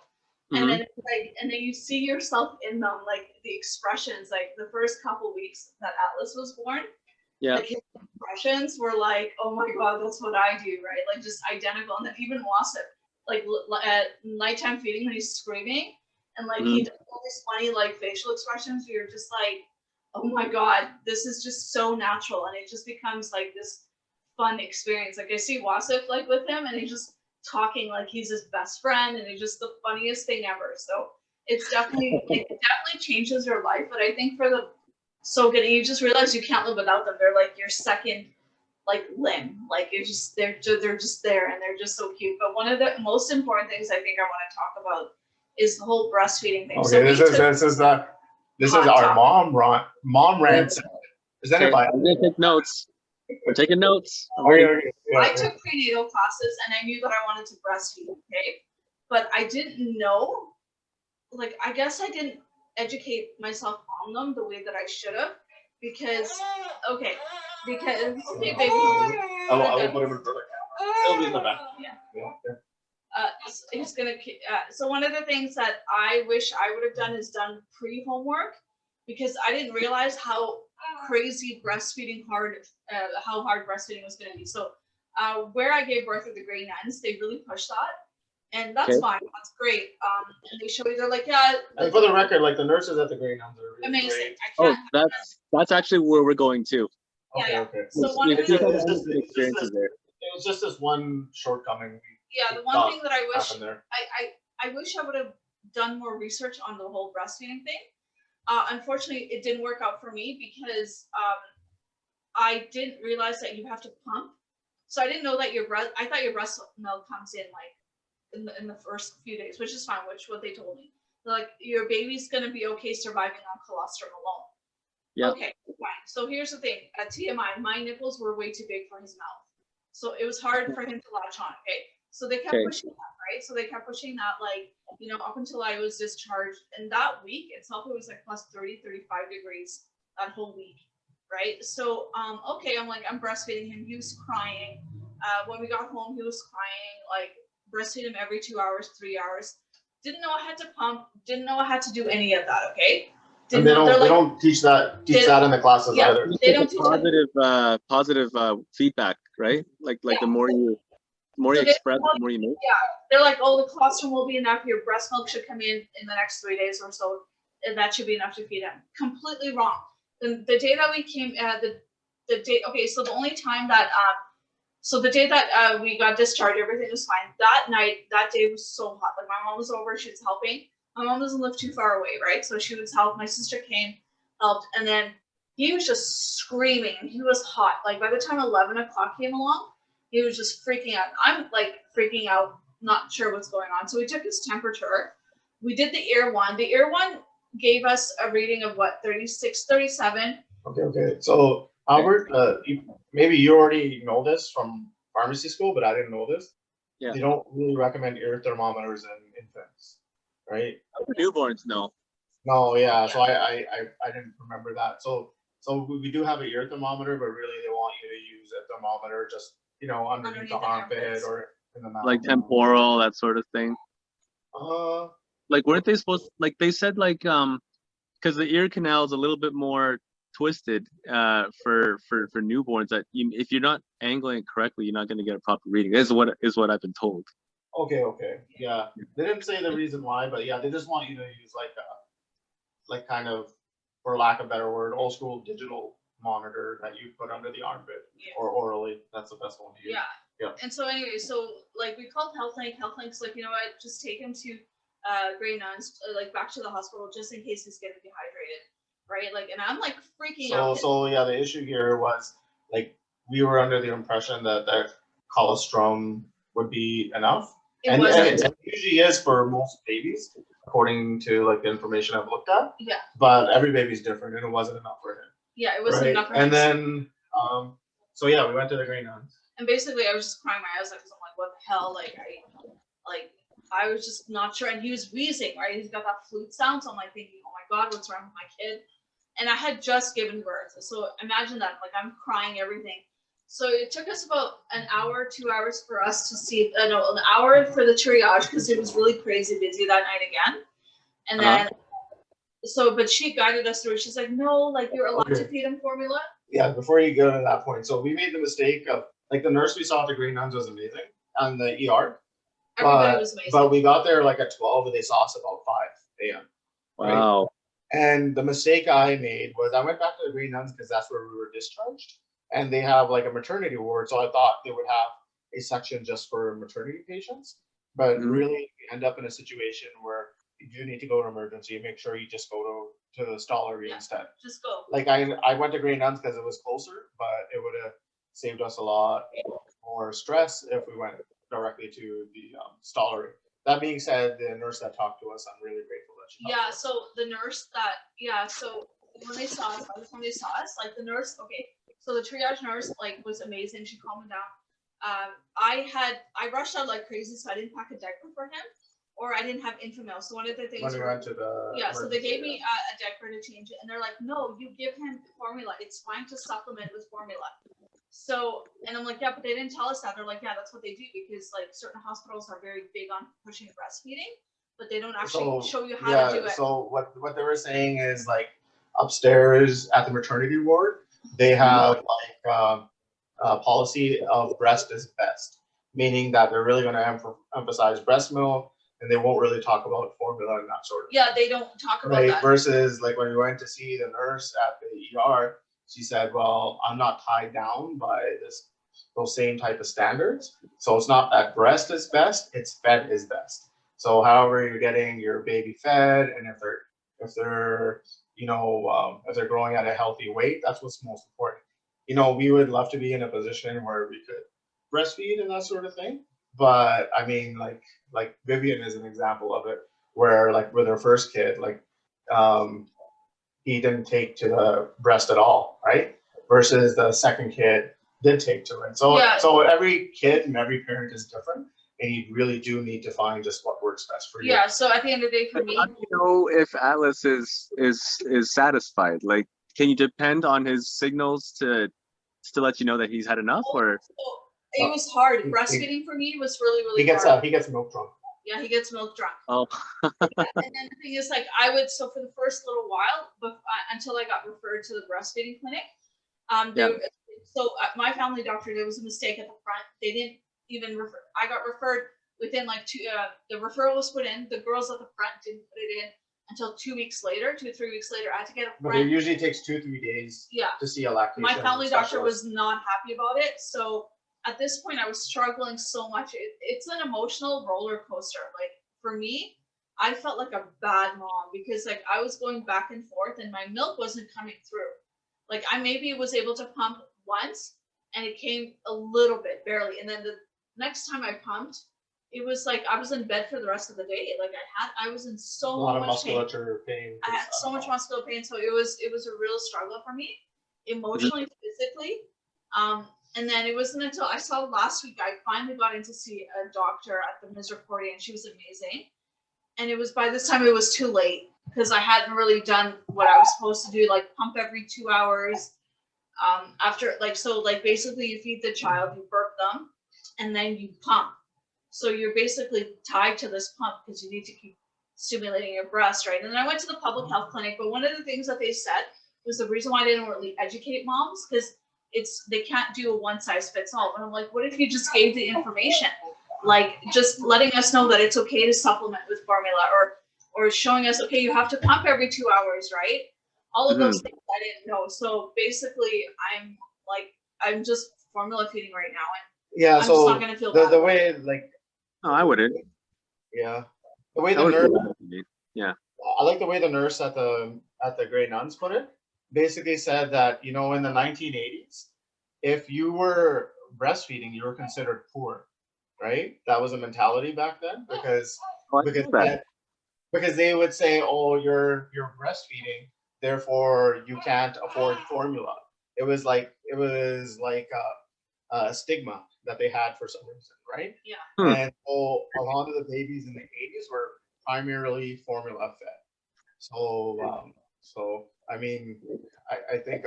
and then it's like, and then you see yourself in them, like the expressions, like the first couple weeks that Atlas was born. Yeah. Like his expressions were like, oh my god, that's what I do, right? Like just identical. And then even Wasif, like at nighttime feeding when he's screaming, and like he does all these funny like facial expressions where you're just like, oh my god, this is just so natural, and it just becomes like this fun experience. Like I see Wasif like with him, and he's just talking like he's his best friend, and it's just the funniest thing ever. So it's definitely it definitely changes your life. But I think for the so good, and you just realize you can't live without them. They're like your second like limb. Like it's just they're just there, and they're just so cute. But one of the most important things I think I want to talk about is the whole breastfeeding thing. Okay, So this is Hot our topic. mom rant. Presented Okay, by. I'm gonna take notes. We're taking notes. I'm Okay, ready. okay, yeah, I yeah. took prenatal classes and I knew that I wanted to breastfeed, okay? But I didn't know, like, I guess I didn't educate myself on them the way that I should have because, okay, baby. I will put him in front of the camera. It'll be in the back. Yeah. Yeah. He's gonna. So one of the things that I wish I would have done is done pre-homework because I didn't realize how crazy breastfeeding how hard breastfeeding was gonna be. So where I gave birth at the Grey Nuns, they really pushed that, and that's Okay. fine. That's great. And they show you, they're like, yeah. And for the record, like the nurses at the Grey Nuns are really Amazing. great. I Oh, can't. that's actually where we're going to. Okay, Yeah. okay. So one of We've the had It's just- good experiences there. It was just this one shortcoming. Yeah, the one thought thing that I wish happened there. I wish I would have done more research on the whole breastfeeding thing. Unfortunately, it didn't work out for me because I didn't realize that you have to pump. So I didn't know that I thought your breast milk comes in like in the first few days, which is fine, what they told me. They're like, your baby's gonna be okay surviving on colostrum alone. Yeah. Okay, fine. So here's the thing. At TMI, my nipples were way too big for his mouth. So it was hard for him to latch on, okay? So they kept Okay. pushing that, right? So they kept pushing that, like, up until I was discharged. And that week itself, it was like plus 30, 35 degrees that whole week, right? So, okay, I'm like, I'm breastfeeding him. He was crying. When we got home, he was crying, like, breastfeed him every 2 hours, 3 hours. Didn't know I had to pump. Didn't know I had to do any of that, okay? And Didn't they know- don't they're they like, don't teach that in the classes Yeah. either. They don't teach that. Positive feedback, right? Like Yeah. the more you So they- express, the more you make. They're like, oh, the colostrum will be enough. Your breast milk should come in the next 3 days or so, and that should be enough to feed him. Completely wrong. The day that we came, the day. Okay, so the only time that the day that we got discharged, everything was fine. That day was so hot. Like my mom was over, she was helping. My mom doesn't live too far away, right? So she was helping. My sister came, helped, and then he was just screaming. He was hot. Like by the time 11 o'clock came along, He was just freaking out. I'm like freaking out, not sure what's going on. So we took his temperature. We did the ear one. The ear one gave us a reading of what, 36, 37. Okay. So Albert, maybe you already know this from pharmacy school, but I didn't know this. Yeah. They don't really recommend ear thermometers in infants, right? Newborns, no. No, yeah. So I didn't remember that. So we do have an ear thermometer, but really they want you to use a thermometer just underneath the armpit or in the mouth. Like temporal, that sort of thing. Like, weren't they supposed, like they said, like because the ear canal is a little bit more twisted for newborns, that if you're not angling it correctly, you're not going to get a proper reading. Is what I've been told. Okay. Yeah. They didn't say the reason why, but yeah, they just want you to use like kind of, for lack of a better word, old school digital monitor that you put under the armpit or orally. That's the best one to use. Yeah. And so anyway, so like we called HealthLink. HealthLink's like, you know what, just take him to Grey Nuns, like back to the hospital just in case he's getting dehydrated, right? Like, and I'm like freaking out. So yeah, the issue here was like we were under the impression that the colostrum would be enough, and it usually is for most babies, according to like the information I've looked at. Yeah. But every baby's different, and it wasn't enough for him. Yeah, it wasn't enough for him. And then, so yeah, we went to the Grey Nuns. And basically, I was just crying my eyes out because I'm like, what the hell? I was just not sure. And he was wheezing, right? He's got that flute sound. So I'm like thinking, oh my God, what's wrong with my kid? And I had just given birth. So imagine that, like I'm crying everything. So it took us about an hour, 2 hours for us to see, an hour for the triage because it was really crazy busy that night again. And then, but she guided us through. She's like, no, like you're allowed to feed him formula. Yeah, before you go to that point. So we made the mistake of, like the nurse we saw at the Grey Nuns was amazing on the ER. Everybody was amazing. But we got there like at 12 and they saw us about 5 a.m. Right? Wow. And the mistake I made was I went back to the Grey Nuns because that's where we were discharged. And they have like a maternity ward. So I thought they would have a section just for maternity patients. But really, you end up in a situation where if you need to go to emergency, make sure you just go to the stollery instead. Just go. Like I went to Grey Nuns because it was closer, but it would have saved us a lot more stress if we went directly to the stollery. That being said, the nurse that talked to us, I'm really grateful that she talked to us. So the nurse so when they saw us, by the time they saw us, like the nurse, so the triage nurse like was amazing. She calmed me down. I rushed out like crazy, so I didn't pack a diaper for him, or I didn't have Infamil. So one of the things When we went to the so they gave me a diaper to change it, and they're like, no, you give him formula. It's fine to supplement with formula. So, and I'm like, yeah, but they didn't tell us that. They're like, yeah, that's what they do because like certain hospitals are very big on pushing breastfeeding, but they don't actually show you how to do it. So what they were saying is like upstairs at the maternity ward, they have like a policy of breast is best, meaning that they're really going to emphasize breast milk, and they won't really talk about formula and that sort of thing. They don't talk about that. Versus like when we went to see the nurse at the ER, she said, well, I'm not tied down by those same type of standards. So it's not that breast is best, it's fed is best. So however you're getting your baby fed, and if they're if they're growing at a healthy weight, that's what's most important. We would love to be in a position where we could breastfeed and that sort of thing. But I mean, like Vivian is an example of it, where like with her first kid, like he didn't take to the breast at all, right? Versus the second kid did take to it. So every kid and every parent is different, and you really do need to find just what works best for you. Yeah. So at the end of the day, for me, how do you know if Atlas is satisfied? Like, can you depend on his signals to let you know that he's had enough, or? It was hard. Breastfeeding for me was really hard. He gets milk drunk. Yeah, he gets milk drunk. Oh. And then the thing is, like, so for the first little while, until I got referred to the breastfeeding clinic, so my family doctor, there was a mistake at the front. They didn't even refer. I got referred within like the referral was put in. The girls at the front didn't put it in until 2 weeks later, 2 or 3 weeks later. I had to get a friend. But it usually takes 2-3 days to see a lactation. My family doctor was not happy about it. So at this point, I was struggling so much. It's an emotional roller coaster. Like for me, I felt like a bad mom because like I was going back and forth and my milk wasn't coming through. Like I maybe was able to pump once, and it came a little bit, barely. And then the next time I pumped, it was like I was in bed for the rest of the day. Like I was in A so lot of much pain. musculature pain. I had so much muscular pain, so it was a real struggle for me, emotionally, physically. And then it wasn't until I saw last week I finally got in to see a doctor at the Misericordia, and she was amazing. And it was by this time it was too late because I hadn't really done what I was supposed to do, like pump every 2 hours. After basically you feed the child, you burp them, and then you pump. So you're basically tied to this pump because you need to keep stimulating your breast, right? And then I went to the public health clinic, but one of the things that they said was the reason why I didn't really educate moms, because they can't do a one size fits all. And I'm like, what if you just gave the information? Like just letting us know that it's okay to supplement with formula, or showing us, okay, you have to pump every 2 hours, right? All of those things I didn't know. So basically I'm just formula feeding right now, and Yeah, I'm so just not gonna feel bad. the way like No, I wouldn't. yeah, the way I the would nurse, feel bad for me. Yeah. I like the way the nurse at the Grey Nuns put it. Basically said that, you know, in the 1980s, if you were breastfeeding, you were considered poor, right? That was a mentality back then because Oh, I because get that. because they would say, oh, you're breastfeeding, therefore you can't afford formula. It was like a stigma that they had for some reason, right? Yeah. And so a lot of the babies in the 80s were primarily formula fed. So I mean, I think,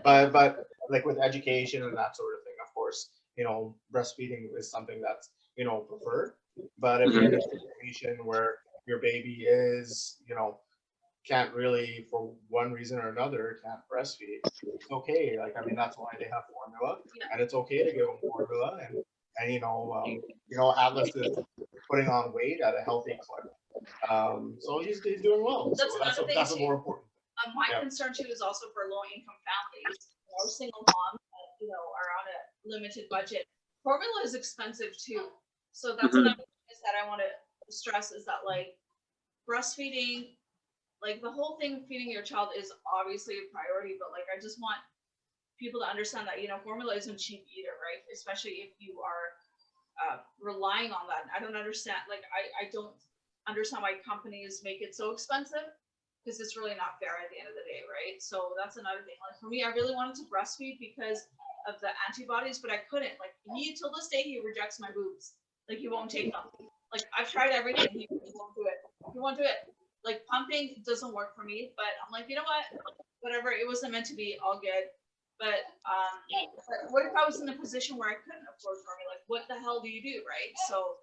but like with education and that sort of thing, of course, you know, breastfeeding is something that's, you know, preferred. But if you're in a situation where your baby is, you know, can't really, for one reason or another, can't breastfeed, it's okay. Like, I mean, that's why they have formula, and it's okay to give them formula. And you know, Atlas is putting on weight at a healthy clip. So he's doing well. That's So another thing that's a too. more important. My Yeah. concern too is also for low income families or single moms that, you know, are on a limited budget. Formula is expensive too. So that's another thing is that I want to stress is that like breastfeeding, like the whole thing feeding your child is obviously a priority, but like I just want people to understand that, you know, formula isn't cheap either, right? Especially if you are relying on that. I don't understand, like I don't understand why companies make it so expensive, because it's really not fair at the end of the day, right? So that's another thing. Like for me, I really wanted to breastfeed because of the antibodies, but I couldn't. Like he, till this day, he rejects my boobs. Like he won't take them. Like I've tried everything, he won't do it. He won't do it. Like pumping doesn't work for me, but I'm like, you know what? Whatever, it wasn't meant to be, all good. But what if I was in a position where I couldn't afford formula? Like what the hell do you do, right? So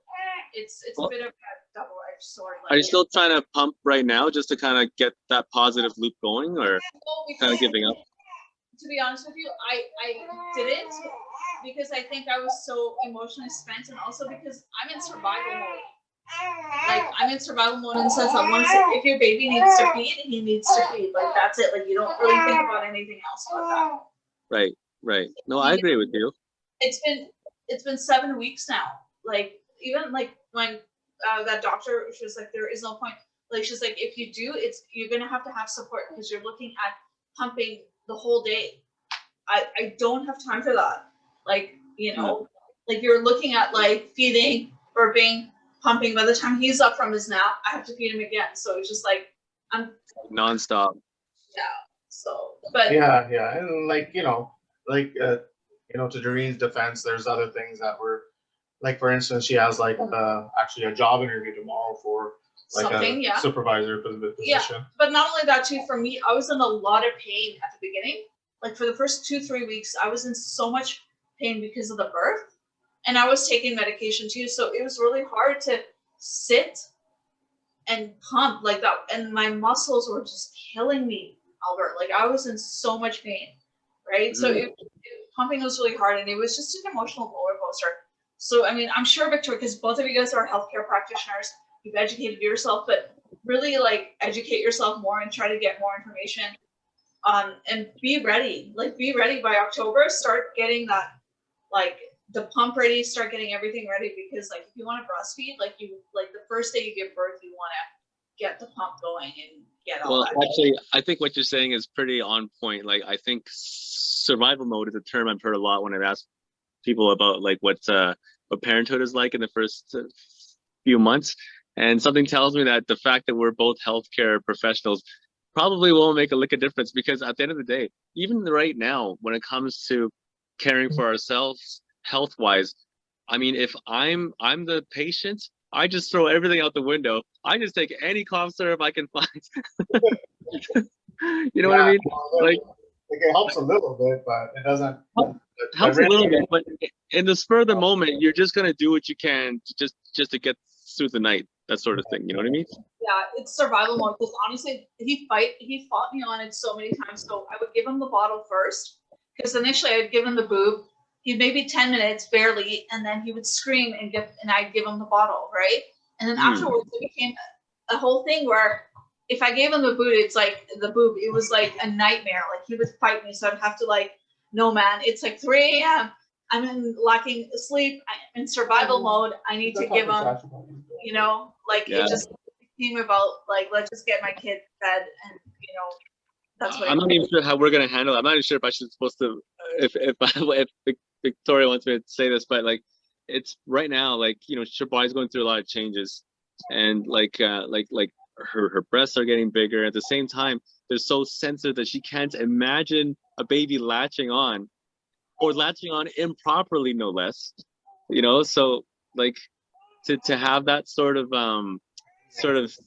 it's a bit of a double-edged sword. Like, Are you still trying to pump right now just to kind of get that positive loop going, or kind of giving up? To be honest with you, I didn't, because I think I was so emotionally spent, and also because I'm in survival mode. Like I'm in survival mode in the sense that once if your baby needs to feed, he needs to feed. Like that's it. Like you don't really think about anything else but that. Right. No, I agree with you. It's been 7 weeks now. Like even like when that doctor, she was like, there is no point. Like she's like, if you do, you're gonna have to have support because you're looking at pumping the whole day. I don't have time for that. Like, you know, like you're looking at like feeding, burping, pumping. By the time he's up from his nap, I have to feed him again. So it's just like I'm Nonstop. Yeah. So, but Yeah, and like to Doreen's defense, there's other things that were, like for instance, she has like actually a job interview tomorrow for like something, a supervisor position. Yeah, but not only that too. For me, I was in a lot of pain at the beginning. Like for the first 2-3 weeks, I was in so much pain because of the birth, and I was taking medication too. So it was really hard to sit and pump like that, and my muscles were just killing me, Albert. Like I was in so much pain, right? So pumping was really hard, and it was just an emotional roller coaster. So I mean, I'm sure Victoria, because both of you guys are healthcare practitioners, you've educated yourself, but really like educate yourself more and try to get more information. And be ready. Like be ready by October. Start getting that, like the pump ready. Start getting everything ready, because like if you want to breastfeed, like the first day you give birth, you want to get the pump going and get all Well, that. actually, I think what you're saying is pretty on point. Like, I think survival mode is a term I've heard a lot when I've asked people about like what parenthood is like in the first few months. And something tells me that the fact that we're both healthcare professionals probably won't make a lick of difference, because at the end of the day, even right now, when it comes to caring for ourselves health wise, I mean, if I'm the patient, I just throw everything out the window. I just take any cough syrup I can find. You know what I mean? Like, it helps a little bit, but it doesn't. helps a little bit, but in the spur of the moment, you're just gonna do what you can to just to get through the night, that sort of thing. You know what I mean? Yeah, it's survival mode, because honestly, he fought me on it so many times. So I would give him the bottle first, because initially I'd give him the boob. He'd maybe 10 minutes barely, and then he would scream and I'd give him the bottle, right? And then afterwards it became a whole thing where if I gave him the boob, it's like the boob, it was like a nightmare. Like he would fight me, so I'd have to like, no man, it's like 3 a.m. I'm in lacking sleep. I'm in survival mode. I need to give him, you know, like it just became about like, let's just get my kid fed, and you know, that's what I'm not even sure how we're gonna handle it. I'm not even sure if I should supposed to, if Victoria wants me to say this, but like, it's right now, like, you know, her body's going through a lot of changes, and like her breasts are getting bigger. At the same time, they're so sensitive that she can't imagine a baby latching on, or latching on improperly, no less. You know, so like to have that sort of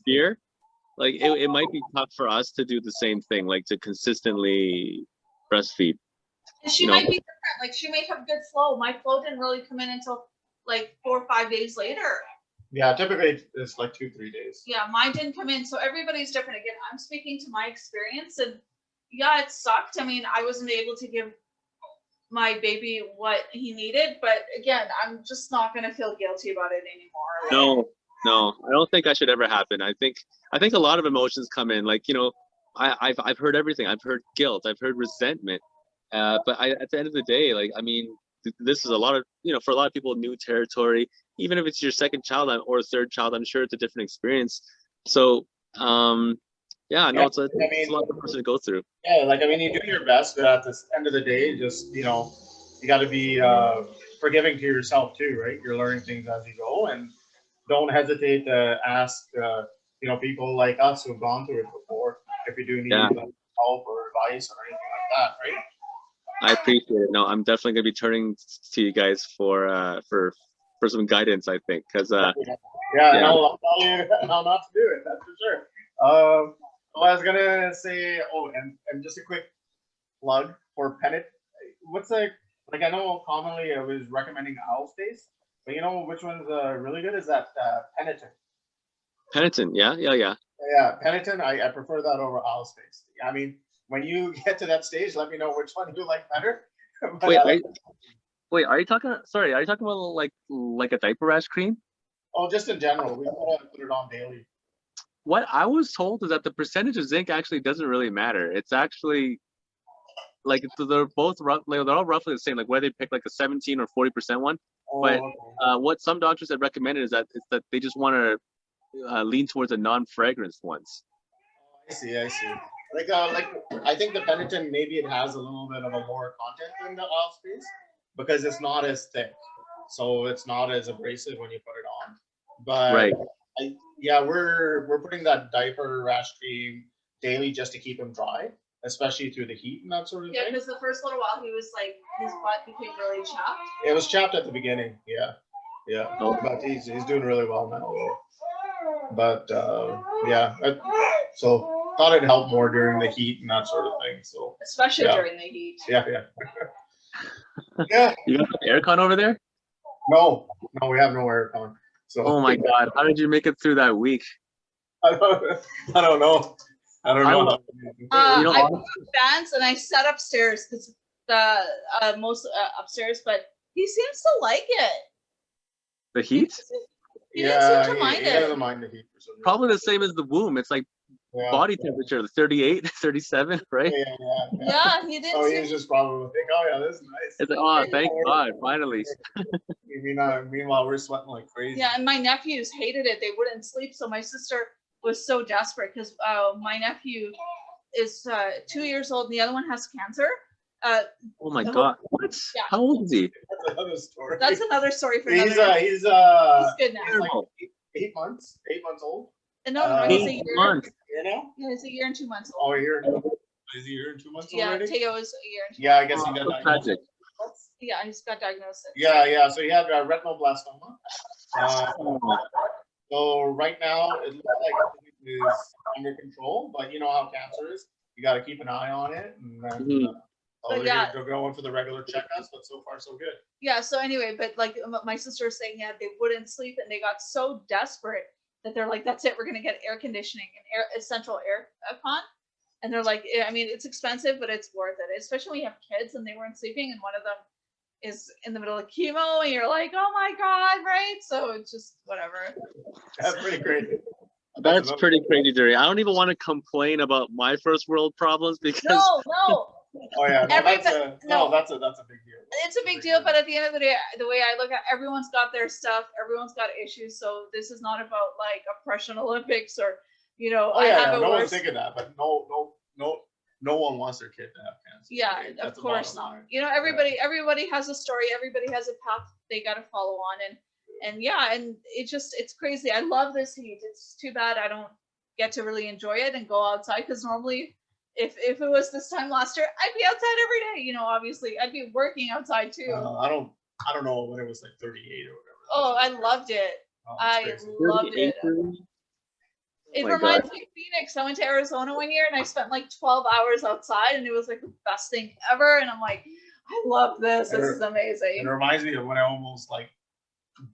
fear, like it might be tough for us to do the same thing, like to consistently breastfeed. And she might be different. Like she may have good flow. My flow didn't really come in until like 4 or 5 days later. Yeah, typically it's like 2-3 days. Yeah, mine didn't come in. So everybody's different. Again, I'm speaking to my experience, and yeah, it sucked. I mean, I wasn't able to give my baby what he needed, but again, I'm just not gonna feel guilty about it anymore. No, I don't think that should ever happen. I think a lot of emotions come in. Like, you know, I've heard everything. I've heard guilt. I've heard resentment. But at the end of the day, like, I mean, this is a lot of, you know, for a lot of people, new territory. Even if it's your second child or third child, I'm sure it's a different experience. So, yeah, no, it's a lot for a person to go through. Yeah, like, I mean, you do your best, but at the end of the day, just, you know, you got to be forgiving to yourself too, right? You're learning things as you go, and don't hesitate to ask, you know, people like us who've gone through it before, if you do need help or advice or anything like that, right? I appreciate it. No, I'm definitely gonna be turning to you guys for some guidance, I think, because And I'll tell you how not to do it. That's for sure. Well, I was gonna say, and just a quick plug for Pennant. What's like I know commonly I was recommending Owl Space, but you know which one's really good is that Penitent. Penitent, yeah. Yeah, Penitent. I prefer that over Owl Space. I mean, when you get to that stage, let me know which one you like better. Wait, are you talking? Sorry, are you talking about like a diaper rash cream? Oh, just in general, we gotta put it on daily. What I was told is that the percentage of zinc actually doesn't really matter. It's actually like they're both they're all roughly the same. Like whether they pick like a 17 or 40% one. But what some doctors have recommended is that they just want to lean towards the non-fragrance ones. I see. Like I think the Penitent, maybe it has a little bit of a more content than the Owl Space because it's not as thick, so it's not as abrasive when you put it on. But right. We're putting that diaper rash cream daily just to keep him dry, especially through the heat and that sort of thing. Yeah, because the first little while he was like, his butt became really chapped. It was chapped at the beginning, yeah. Oh. But he's doing really well now. But so thought it'd help more during the heat and that sort of thing. So especially during the heat. Yeah. Yeah. You got aircon over there? No, we have no aircon. So. Oh my God! How did you make it through that week? I don't know. I put fans and I sat upstairs because the most upstairs, but he seems to like it. The heat? He didn't seem to mind he it. doesn't mind the heat for some reason. Probably the same as the womb. It's like body temperature, 38, 37, right? Yeah, he didn't. So he was just probably like, oh yeah, this is nice. It's like, oh, thank God, finally. Meanwhile, we're sweating like crazy. Yeah, and my nephews hated it. They wouldn't sleep. So my sister was so desperate because my nephew is 2 years old and the other one has cancer. Oh my the God. What? Yeah. How old is he? That's another story. That's another story for He's another day. he's He's good now. like 8 months old. No, he's a 8 year. months. You know? Yeah, he's a year and 2 months Oh, old. a year. Is he a year and 2 months Yeah, already? Teo is a year and 2 Yeah, I guess Oh, he got so diagnosed. tragic. months. Yeah, he's got diagnosed. Yeah. So he had retinoblastoma. Oh, So right now it looks like it is under control, but you know how cancer is. You got to keep an eye on it. And then, Mhm. But yeah. they're going for the regular checkups, but so far so good. Yeah, so anyway, but like my sister was saying, yeah, they wouldn't sleep and they got so desperate that they're like, that's it, we're gonna get air conditioning and essential air con. And they're like, I mean, it's expensive, but it's worth it, especially when you have kids and they weren't sleeping and one of them is in the middle of chemo and you're like, oh my God, right? So it's just whatever. That's pretty crazy. that's pretty crazy, Daryn. I don't even want to complain about my first world problems because No, Oh yeah, no, Everybody- that's a big deal. it's a big deal, but at the end of the day, the way I look at everyone's got their stuff, everyone's got issues. So this is not about like oppression Olympics or, you know, Oh yeah, have it no one's worse. thinking that, but no one wants their kid to have cancer. Yeah, right? of That's the course bottom not. line. You know, everybody has a story, everybody has a path they got to follow on, and yeah, and it's crazy. I love this heat. It's too bad I don't get to really enjoy it and go outside because normally if it was this time last year, I'd be outside every day. You know, obviously I'd be working outside too. I don't know when it was like 38 or whatever. Oh, I loved it. Oh, it's I crazy. loved it. 38. It Oh my reminds God. me of Phoenix. I went to Arizona one year and I spent like 12 hours outside and it was like the best thing ever. And I'm like, I love this. This is It amazing. reminds me of when I almost like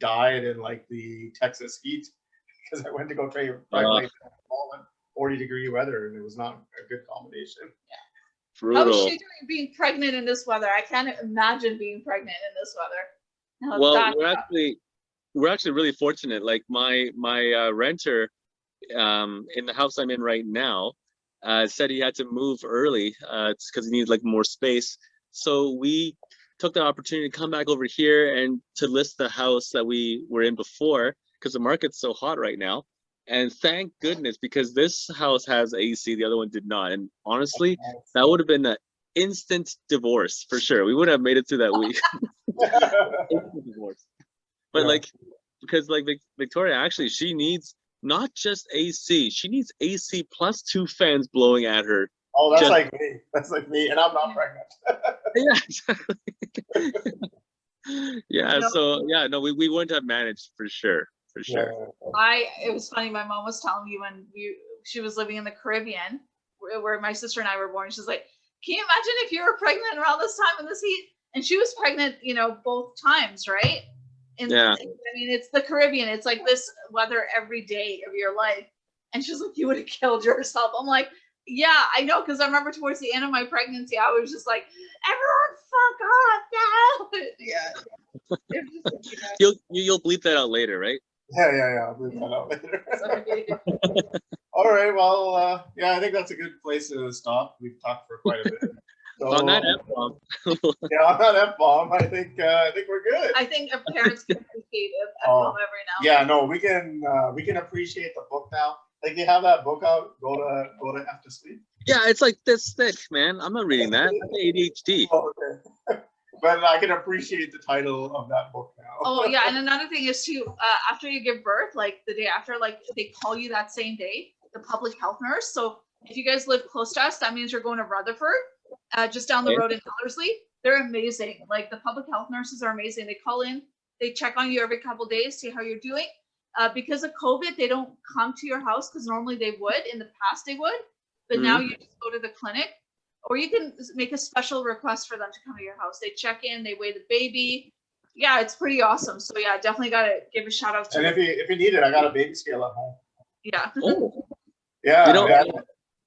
died in like the Texas heat because I went to go play in 40-degree weather and it was not a good combination. How Brutal. is she doing being pregnant in this weather? I can't imagine being pregnant in this weather. No, Well, that- we're actually really fortunate. Like my renter in the house I'm in right now said he had to move early because he needed like more space. So we took the opportunity to come back over here and to list the house that we were in before because the market's so hot right now. And thank goodness, because this house has AC, the other one did not. And honestly, that would have been an instant divorce for sure. We wouldn't have made it through that week. Instant divorce. But Yeah. like, because like Victoria, actually, she needs not just AC, she needs AC plus 2 fans blowing at her. Oh, that's Just- like me. That's like me, and I'm not pregnant. Yeah, exactly. Yeah, No. so yeah, no, we wouldn't have managed for sure. it was funny. My mom was telling me when she was living in the Caribbean, where my sister and I were born. She's like, "Can you imagine if you were pregnant around this time in this heat?" And she was pregnant, you know, both times, right? And Yeah. I mean, it's the Caribbean. It's like this weather every day of your life. And she's like, "You would have killed yourself." I'm like, "Yeah, I know," because I remember towards the end of my pregnancy, I was just like, "Everyone, fuck off now!" Yeah. It was just, you know, You'll bleep that out later, right? Yeah. I'll leave that out later. so- All right. Well, yeah, I think that's a good place to stop. We've talked for quite a bit. So, On that F-bomb. yeah, on that F-bomb, I think we're good. I think parents can appreciate it at Oh, home every now. Yeah, no, we can appreciate the book now. Like they have that book out. Go to F to sleep. Yeah, it's like this thick, man. I'm not reading that. I have ADHD. Oh, okay. But I can appreciate the title of that book now. Oh yeah, and another thing is too, after you give birth, like the day after, like they call you that same day, the public health nurse. So if you guys live close to us, that means you're going to Rutherford, just down the Okay. road in Ellerslie. They're amazing. Like the public health nurses are amazing. They call in, they check on you every couple days, see how you're doing. Because of COVID, they don't come to your house because normally they would. In the past, they would, but now you just go to the clinic, or you can make a special request for them to come to your house. They check in, they weigh the baby. Yeah, it's pretty awesome. So yeah, definitely gotta give a shout out to And them. if you need it, I got a baby scale at home. Yeah. Oh, Yeah, You know-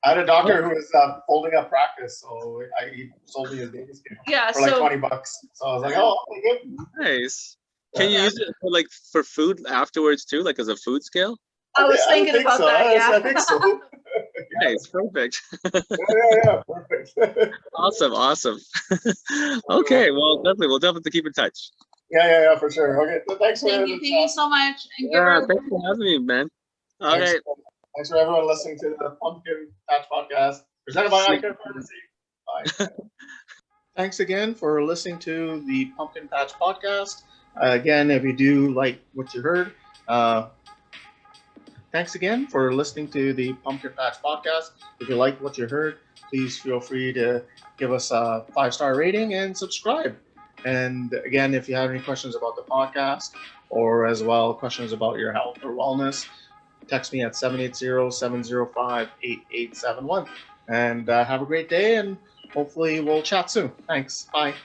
I had a doctor who was folding up practice, so he sold me his baby scale Yeah. for like So $20. So I was like, oh, I'll take it. nice. Can you Yeah. use it for, like for food afterwards too, like as a food scale? I was I thinking think about so. that. I think so. Yeah. Nice, perfect. Yeah, perfect. Awesome. Okay, well, we'll definitely keep in touch. Yeah, for sure. Okay, so thanks. Thank you so much. And give Yeah, her thanks for having me, man. Okay, Thanks for everyone listening to the Pumpkin Patch Podcast, presented by iCare Pharmacy. Bye. Thanks again for listening to the Pumpkin Patch Podcast. Again, if you do like what you heard, thanks again for listening to the Pumpkin Patch Podcast. If you like what you heard, please feel free to give us a 5-star rating and subscribe. And again, if you have any questions about the podcast or as well questions about your health or wellness, text me at 780-705-8871. And have a great day, and hopefully we'll chat soon. Thanks. Bye.